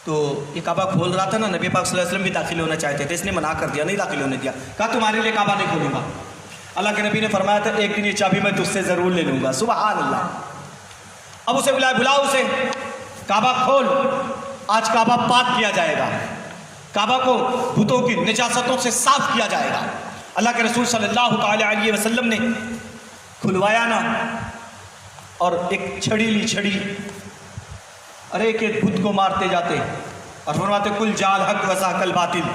تو یہ کعبہ کھول رہا تھا نا، نبی پاک صلی اللہ علیہ وسلم بھی داخل ہونا چاہتے تھے، اس نے منع کر دیا، نہیں داخل ہونے دیا، کہا تمہارے لیے کعبہ نہیں کھولوں گا۔ اللہ کے نبی نے فرمایا تھا ایک دن یہ چابی میں تجھ سے ضرور لے لوں گا، سبحان اللہ۔ اب اسے بلاؤ اسے، کعبہ کھول، آج کعبہ پاک کیا جائے گا، کعبہ کو بتوں کی نجاستوں سے صاف کیا جائے گا۔ اللہ کے رسول صلی اللہ تعالی علیہ وسلم نے کھلوایا نا، اور ایک چھڑی لی، چھڑی، اور ایک ایک بت کو مارتے جاتے اور فرماتے کل جال حق وزاق الباطل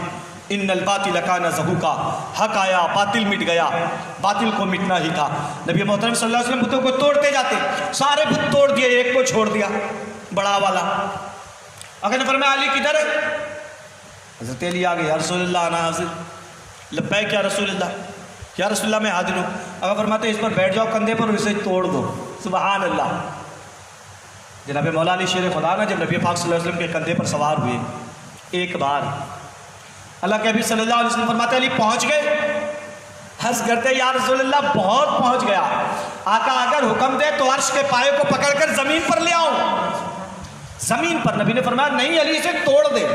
ان الباطل کان زہوقا، حق آیا باطل مٹ گیا، باطل کو مٹنا ہی تھا۔ نبی محترم صلی اللہ علیہ وسلم بتوں کو توڑتے جاتے، سارے بت توڑ دیے، ایک کو چھوڑ دیا، بڑا والا۔ اگر فرمایا علی کدھر ہے؟ حضرت علی آ گئے، یا رسول اللہ انا حاضر، لبیک یا رسول اللہ، یا رسول اللہ میں حاضر ہوں۔ اگر فرماتے اس پر بیٹھ جاؤ کندھے پر اور اسے توڑ دو، سبحان اللہ۔ جناب مولا علی شیر خدا نا جب نبی پاک صلی اللہ علیہ وسلم کے کندھے پر سوار ہوئے ایک بار، اللہ کے حبیب صلی اللہ علیہ وسلم فرماتے علی پہنچ گئے؟ ہنس کرتے یا رسول اللہ بہت پہنچ گیا، آقا اگر حکم دے تو عرش کے پائے کو پکڑ کر زمین پر لے آؤ۔ زمین پر نبی نے فرمایا نہیں علی اسے توڑ دے،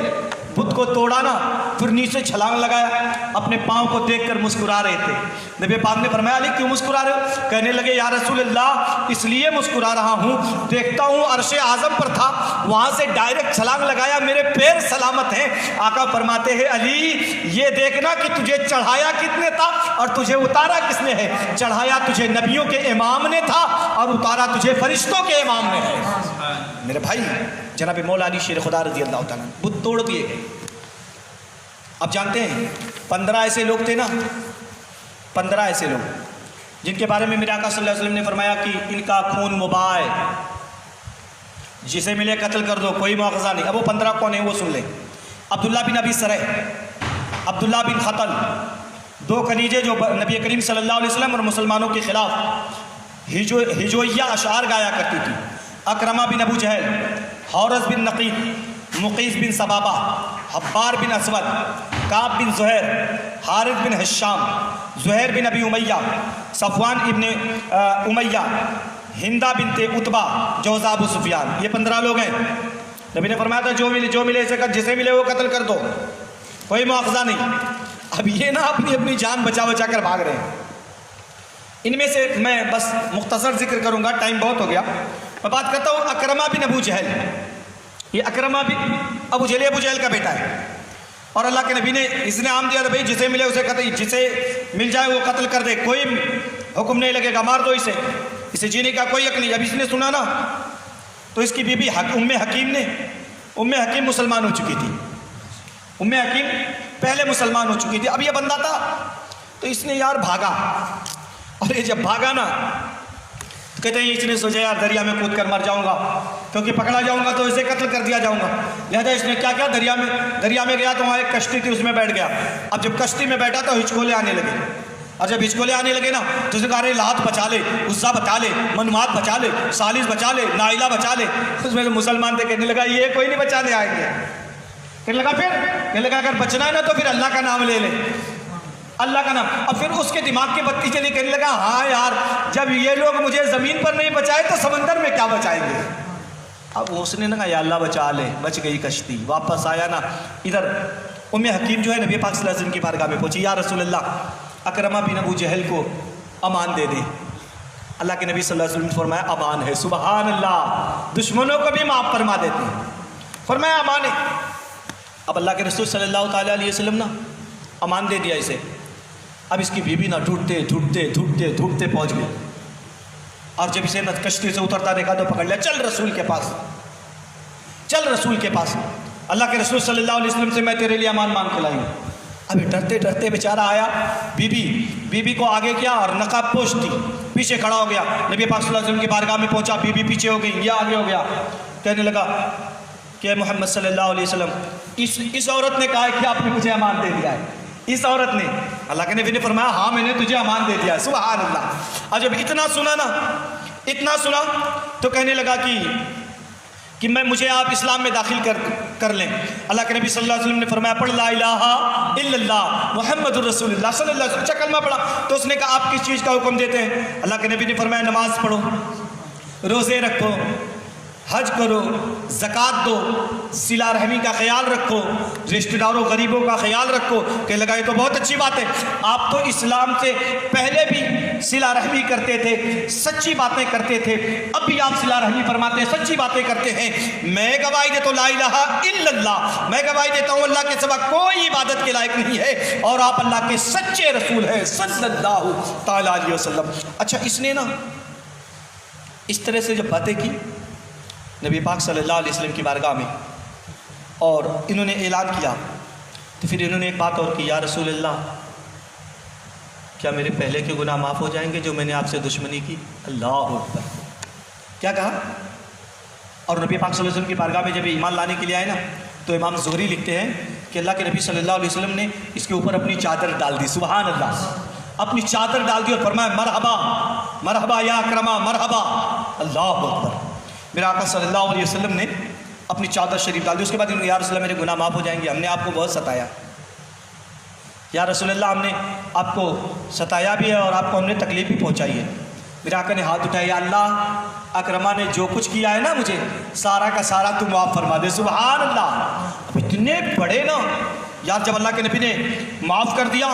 بت کو توڑا نا، پھر نیچے چھلانگ لگایا، اپنے پاؤں کو دیکھ کر مسکرا رہے تھے۔ نبی پاک نے فرمایا علی کیوں مسکرا رہے ہو؟ کہنے لگے یا رسول اللہ اس لیے مسکرا رہا ہوں، دیکھتا ہوں عرش اعظم پر تھا، وہاں سے ڈائریکٹ چھلانگ لگایا، میرے پیر سلامت ہیں۔ آقا فرماتے ہیں علی یہ دیکھنا کہ تجھے چڑھایا کس نے تھا اور تجھے اتارا کس نے ہے۔ چڑھایا تجھے نبیوں کے امام نے تھا اور اتارا تجھے فرشتوں کے امام نے ہے۔ میرے بھائی جناب مولا علی شیر خدا رضی اللہ تعالیٰ بت توڑ دیے گئے۔ اب جانتے ہیں 15 ایسے لوگ تھے نا، 15 ایسے لوگ جن کے بارے میں میرے آقا صلی اللہ علیہ وسلم نے فرمایا کہ ان کا خون مباح ہے، جسے ملے قتل کر دو، کوئی مواخذہ نہیں۔ اب وہ 15 کون ہیں وہ سن لیں۔ عبداللہ بن ابی سرح، عبداللہ بن خطل، 2 کنیجے جو نبی کریم صلی اللہ علیہ وسلم اور مسلمانوں کے خلاف ہجویہ اشعار گایا کرتی تھی۔ اکرمہ بن ابو جہل، حورس بن نقیب، مقیس بن سبابہ، حبار بن اسود، کعب بن زہیر، حارث بن حشام، زہیر بن ابی امیہ، صفوان ابن امیہ، ہندہ بنت عتبہ، جوزہ ابو سفیان، یہ 15 لوگ ہیں۔ نبی نے فرمایا تھا جو ملے اسے جسے ملے وہ قتل کر دو، کوئی مواخذہ نہیں۔ اب یہ نا اپنی جان بچا کر بھاگ رہے ہیں۔ ان میں سے میں بس مختصر ذکر کروں گا، ٹائم بہت ہو گیا۔ میں بات کرتا ہوں اکرمہ بن ابو جہل۔ یہ اکرمہ بن ابو جہل کا بیٹا ہے، اور اللہ کے نبی نے اس نے عام دیا تھا بھائی جسے ملے اسے قتل، جسے مل جائے وہ قتل کر دے، کوئی حکم نہیں لگے گا، مار دو اسے جینے کا کوئی حق نہیں۔ اب اس نے سنا نا تو اس کی بیوی ام حکیم مسلمان ہو چکی تھی، ام حکیم پہلے مسلمان ہو چکی تھی۔ اب یہ بندہ تھا تو اس نے یار بھاگا، اور یہ جب بھاگا نا تو کہتے ہیں اس نے سوچا یار دریا میں کود کر مر جاؤں گا، کیونکہ پکڑا جاؤں گا تو اسے قتل کر دیا جاؤں گا۔ لہذا اس نے کیا دریا میں گیا تو وہاں ایک کشتی تھی، اس میں بیٹھ گیا۔ اب جب کشتی میں بیٹھا تو ہچکولے آنے لگے، اور جب ہچکولے آنے لگے نا تو اس نے کہا رہے لات بچا لے، عزا بچا لے، منمات بچا لے، سالس بچا لے، نائلہ بچا لے۔ اس میں مسلمان تھے، کہنے لگا یہ کوئی نہیں بچانے آئیں گے۔ کہنے لگا اگر بچنا ہے نا تو پھر اللہ کا نام لے لے، اللہ کا نام۔ اور پھر اس کے دماغ کی بتی چلی، کہنے لگا ہاں یار جب یہ لوگ مجھے زمین پر نہیں بچائے تو سمندر میں کیا بچائیں گے۔ اب اس نے کہا یا اللہ بچا لے، بچ گئی کشتی۔ واپس آیا نا ادھر ام حکیم جو ہے نبی پاک صلی اللہ علیہ وسلم کی بارگاہ میں پہنچی، یا رسول اللہ اکرمہ بن ابو جہل کو امان دے دیں۔ اللہ کے نبی صلی اللہ علیہ وسلم نے فرمایا امان ہے، سبحان اللہ، دشمنوں کو بھی معاف فرما دیتے ہیں، فرمایا امان ہے۔ اب اللہ کے رسول صلی اللہ تعالیٰ علیہ وسلم نا امان دے دیا اسے۔ اب اس کی بیوی نا ڈھونڈتے پہنچ گئی، اور جب اسے نہ کشتی سے اترتا دیکھا تو پکڑ لیا، چل رسول کے پاس، اللہ کے رسول صلی اللہ علیہ وسلم سے میں تیرے لیے امان مانگ کے لائی ہوں۔ ابھی ڈرتے بیچارہ آیا، بیوی کو آگے کیا اور نقاب پوش تھی، پیچھے کھڑا ہو گیا۔ نبی پاک صلی اللہ علیہ وسلم کی بارگاہ میں پہنچا، بیوی پیچھے ہو گئی، یہ آگے ہو گیا، کہنے لگا کہ محمد صلی اللہ علیہ وسلم اس عورت نے کہا ہے کہ آپ نے مجھے امان دے دیا ہے، اس عورت نے۔ اللہ کے نبی نے فرمایا ہاں میں نے تجھے امان دے دیا ہے، سبحان اللہ۔ اور جب اتنا سنا تو کہنے لگا کہ مجھے آپ اسلام میں داخل کر لیں۔ اللہ کے نبی صلی اللہ علیہ وسلم نے فرمایا پڑھ لا الہ الا اللہ محمد الرسول اللہ صلی اللہ علیہ وسلم۔ اچھا کلمہ پڑھا تو اس نے کہا آپ کس چیز کا حکم دیتے ہیں؟ اللہ کے نبی نے فرمایا نماز پڑھو، روزے رکھو، حج کرو، زکوٰۃ دو، صلہ رحمی کا خیال رکھو، رشتہ داروں غریبوں کا خیال رکھو۔ کہ لگا یہ تو بہت اچھی بات ہے، آپ تو اسلام سے پہلے بھی صلہ رحمی کرتے تھے، سچی باتیں کرتے تھے، اب بھی آپ صلہ رحمی فرماتے ہیں، سچی باتیں کرتے ہیں۔ میں گواہی دیتا ہوں لا الہ الا اللہ، میں گواہی دیتا ہوں اللہ کے سوا کوئی عبادت کے لائق نہیں ہے، اور آپ اللہ کے سچے رسول ہیں صلی اللہ تعالیٰ علیہ وسلم۔ اچھا اس نے نا اس طرح سے جب باتیں کی نبی پاک صلی اللہ علیہ وسلم کی بارگاہ میں، اور انہوں نے اعلان کیا، تو پھر انہوں نے ایک بات اور کی، یا رسول اللہ کیا میرے پہلے کے گناہ معاف ہو جائیں گے جو میں نے آپ سے دشمنی کی؟ اللہ اکبر، کیا کہا؟ اور نبی پاک صلی اللہ علیہ وسلم کی بارگاہ میں جب ایمان لانے کے لیے آئے نا تو امام زہری لکھتے ہیں کہ اللہ کے نبی صلی اللہ علیہ وسلم نے اس کے اوپر اپنی چادر ڈال دی، سبحان اللہ، اپنی چادر ڈال دی اور فرمایا مرحبا مرحبا یا اکرمہ مرحبا، اللہ اکبر۔ میرے آقا صلی اللہ علیہ وسلم نے اپنی چادر شریف ڈال دی. اس کے بعد انہوں نے یا رسول اللہ میرے گناہ معاف ہو جائیں گے, ہم نے آپ کو بہت ستایا. یا رسول اللہ ہم نے آپ کو ستایا بھی ہے اور آپ کو ہم نے تکلیف بھی پہنچائی ہے. میرے آقا نے ہاتھ اٹھایا, یا اللہ اکرمہ نے جو کچھ کیا ہے نا مجھے سارا کا سارا تو معاف فرما دے. سبحان اللہ. اب اتنے بڑے نا یار, جب اللہ کے نبی نے معاف کر دیا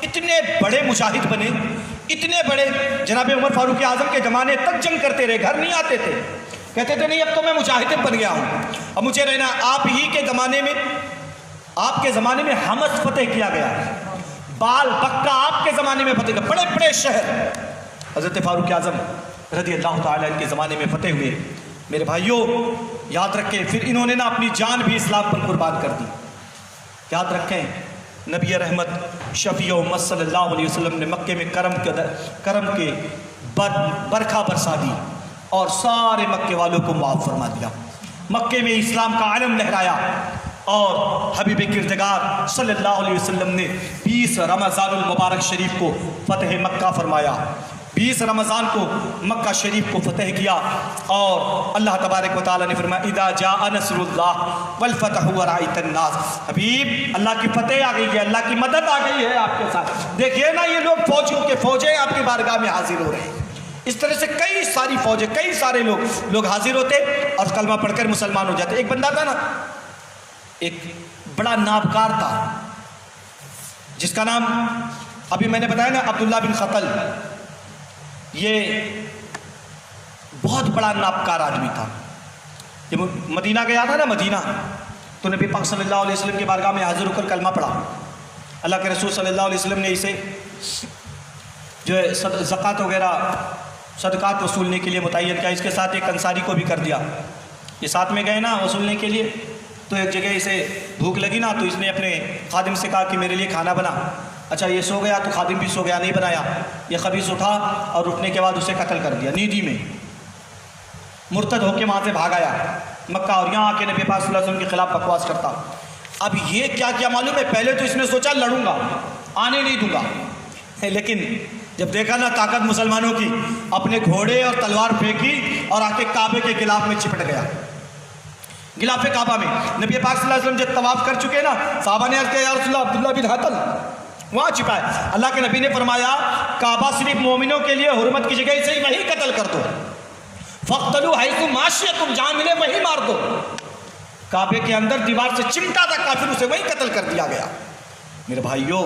اتنے بڑے مجاہد بنے, اتنے بڑے. جناب عمر فاروق اعظم کے زمانے تک جنگ کرتے رہے, گھر نہیں آتے تھے, کہتے تھے نہیں اب تو میں مجاہد بن گیا ہوں, اب مجھے رہنا. آپ ہی کے زمانے میں, آپ کے زمانے میں حمص فتح کیا گیا, بال بکہ آپ کے زمانے میں فتح کیا, بڑے بڑے شہر حضرت فاروق اعظم رضی اللہ تعالیٰ عنہ کے زمانے میں فتح ہوئے. میرے بھائیوں یاد رکھیں, پھر انہوں نے نا اپنی جان بھی اسلام پر قربان کر دی. یاد رکھیں نبی رحمت شفیع امت صلی اللہ علیہ وسلم نے مکے میں کرم کے برکھا برسا دی اور سارے مکے والوں کو معاف فرما دیا. مکے میں اسلام کا علم لہرایا اور حبیب کردگار صلی اللہ علیہ وسلم نے 20 رمضان المبارک شریف کو فتح مکہ فرمایا. 20 رمضان کو مکہ شریف کو فتح کیا اور اللہ تبارک و تعالیٰ نے فرمایا اذا جاء نصر اللہ والفتح ورأیت الناس. حبیب اللہ کی فتح آ گئی ہے, اللہ کی مدد آ گئی ہے آپ کے ساتھ. دیکھیے نا یہ لوگ فوجوں کے فوجیں آپ کی بارگاہ میں حاضر ہو رہے ہیں. اس طرح سے کئی ساری فوجیں, کئی سارے لوگ حاضر ہوتے اور کلمہ پڑھ کر مسلمان ہو جاتے. ایک بندہ تھا نا, ایک بڑا نابکار تھا جس کا نام ابھی میں نے بتایا نا عبداللہ بن خطل. یہ بہت بڑا نابکار آدمی تھا. جب مدینہ گیا تھا نا مدینہ, تو نبی پاک صلی اللہ علیہ وسلم کی بارگاہ میں حاضر ہو کر کلمہ پڑھا. اللہ کے رسول صلی اللہ علیہ وسلم نے اسے جو ہے زکوٰۃ وغیرہ صدقات وصولنے کے لیے متعین کیا. اس کے ساتھ ایک انصاری کو بھی کر دیا. یہ ساتھ میں گئے نا وصولنے کے لیے, تو ایک جگہ اسے بھوک لگی نا, تو اس نے اپنے خادم سے کہا کہ میرے لیے کھانا بنا. اچھا یہ سو گیا تو خادم بھی سو گیا, نہیں بنایا. یہ خبیث اٹھا اور اٹھنے کے بعد اسے قتل کر دیا نیندی میں. مرتد ہو کے وہاں سے بھاگ آیا مکہ اور یہاں آ کے نبی پاک صلی اللہ علیہ وسلم کے خلاف بکواس کرتا. اب یہ کیا معلوم ہے, پہلے تو اس نے سوچا لڑوں گا, آنے نہیں دوں گا, لیکن جب دیکھا نا طاقت مسلمانوں کی, اپنے گھوڑے اور تلوار پھینکی اور آ کے کعبے کے غلاف میں چپٹ گیا. غلاف کعبہ میں نبی پاک صلی اللہ علیہ وسلم جب طواف کر چکے نا, صحابہ نے عرض کیا یا رسول اللہ عبداللہ بن خطل وہاں چھپا ہے. اللہ کے نبی نے فرمایا کعبہ صرف مومنوں کے لیے حرمت کی جگہ سے ہی وہی قتل کر دو. فقتلوا حیث ماشیتم, جہاں ملے وہی مار دو. کعبے کے اندر دیوار سے چمٹا تھا کافر, اسے وہی قتل کر دیا گیا. میرے بھائیوں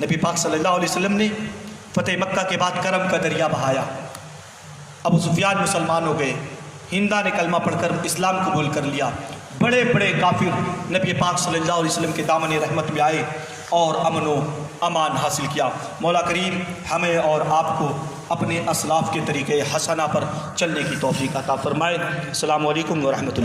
نبی پاک صلی اللہ علیہ وسلم نے فتح مکہ کے بعد کرم کا دریا بہایا. ابو سفیان مسلمان ہو گئے, ہندا نے کلمہ پڑھ کر اسلام قبول کر لیا. بڑے بڑے کافر نبی پاک صلی اللہ علیہ وسلم کے دامن رحمت میں آئے اور امن و امان حاصل کیا. مولا کریم ہمیں اور آپ کو اپنے اسلاف کے طریقے حسنہ پر چلنے کی توفیق عطا فرمائے. السلام علیکم ورحمۃ اللہ.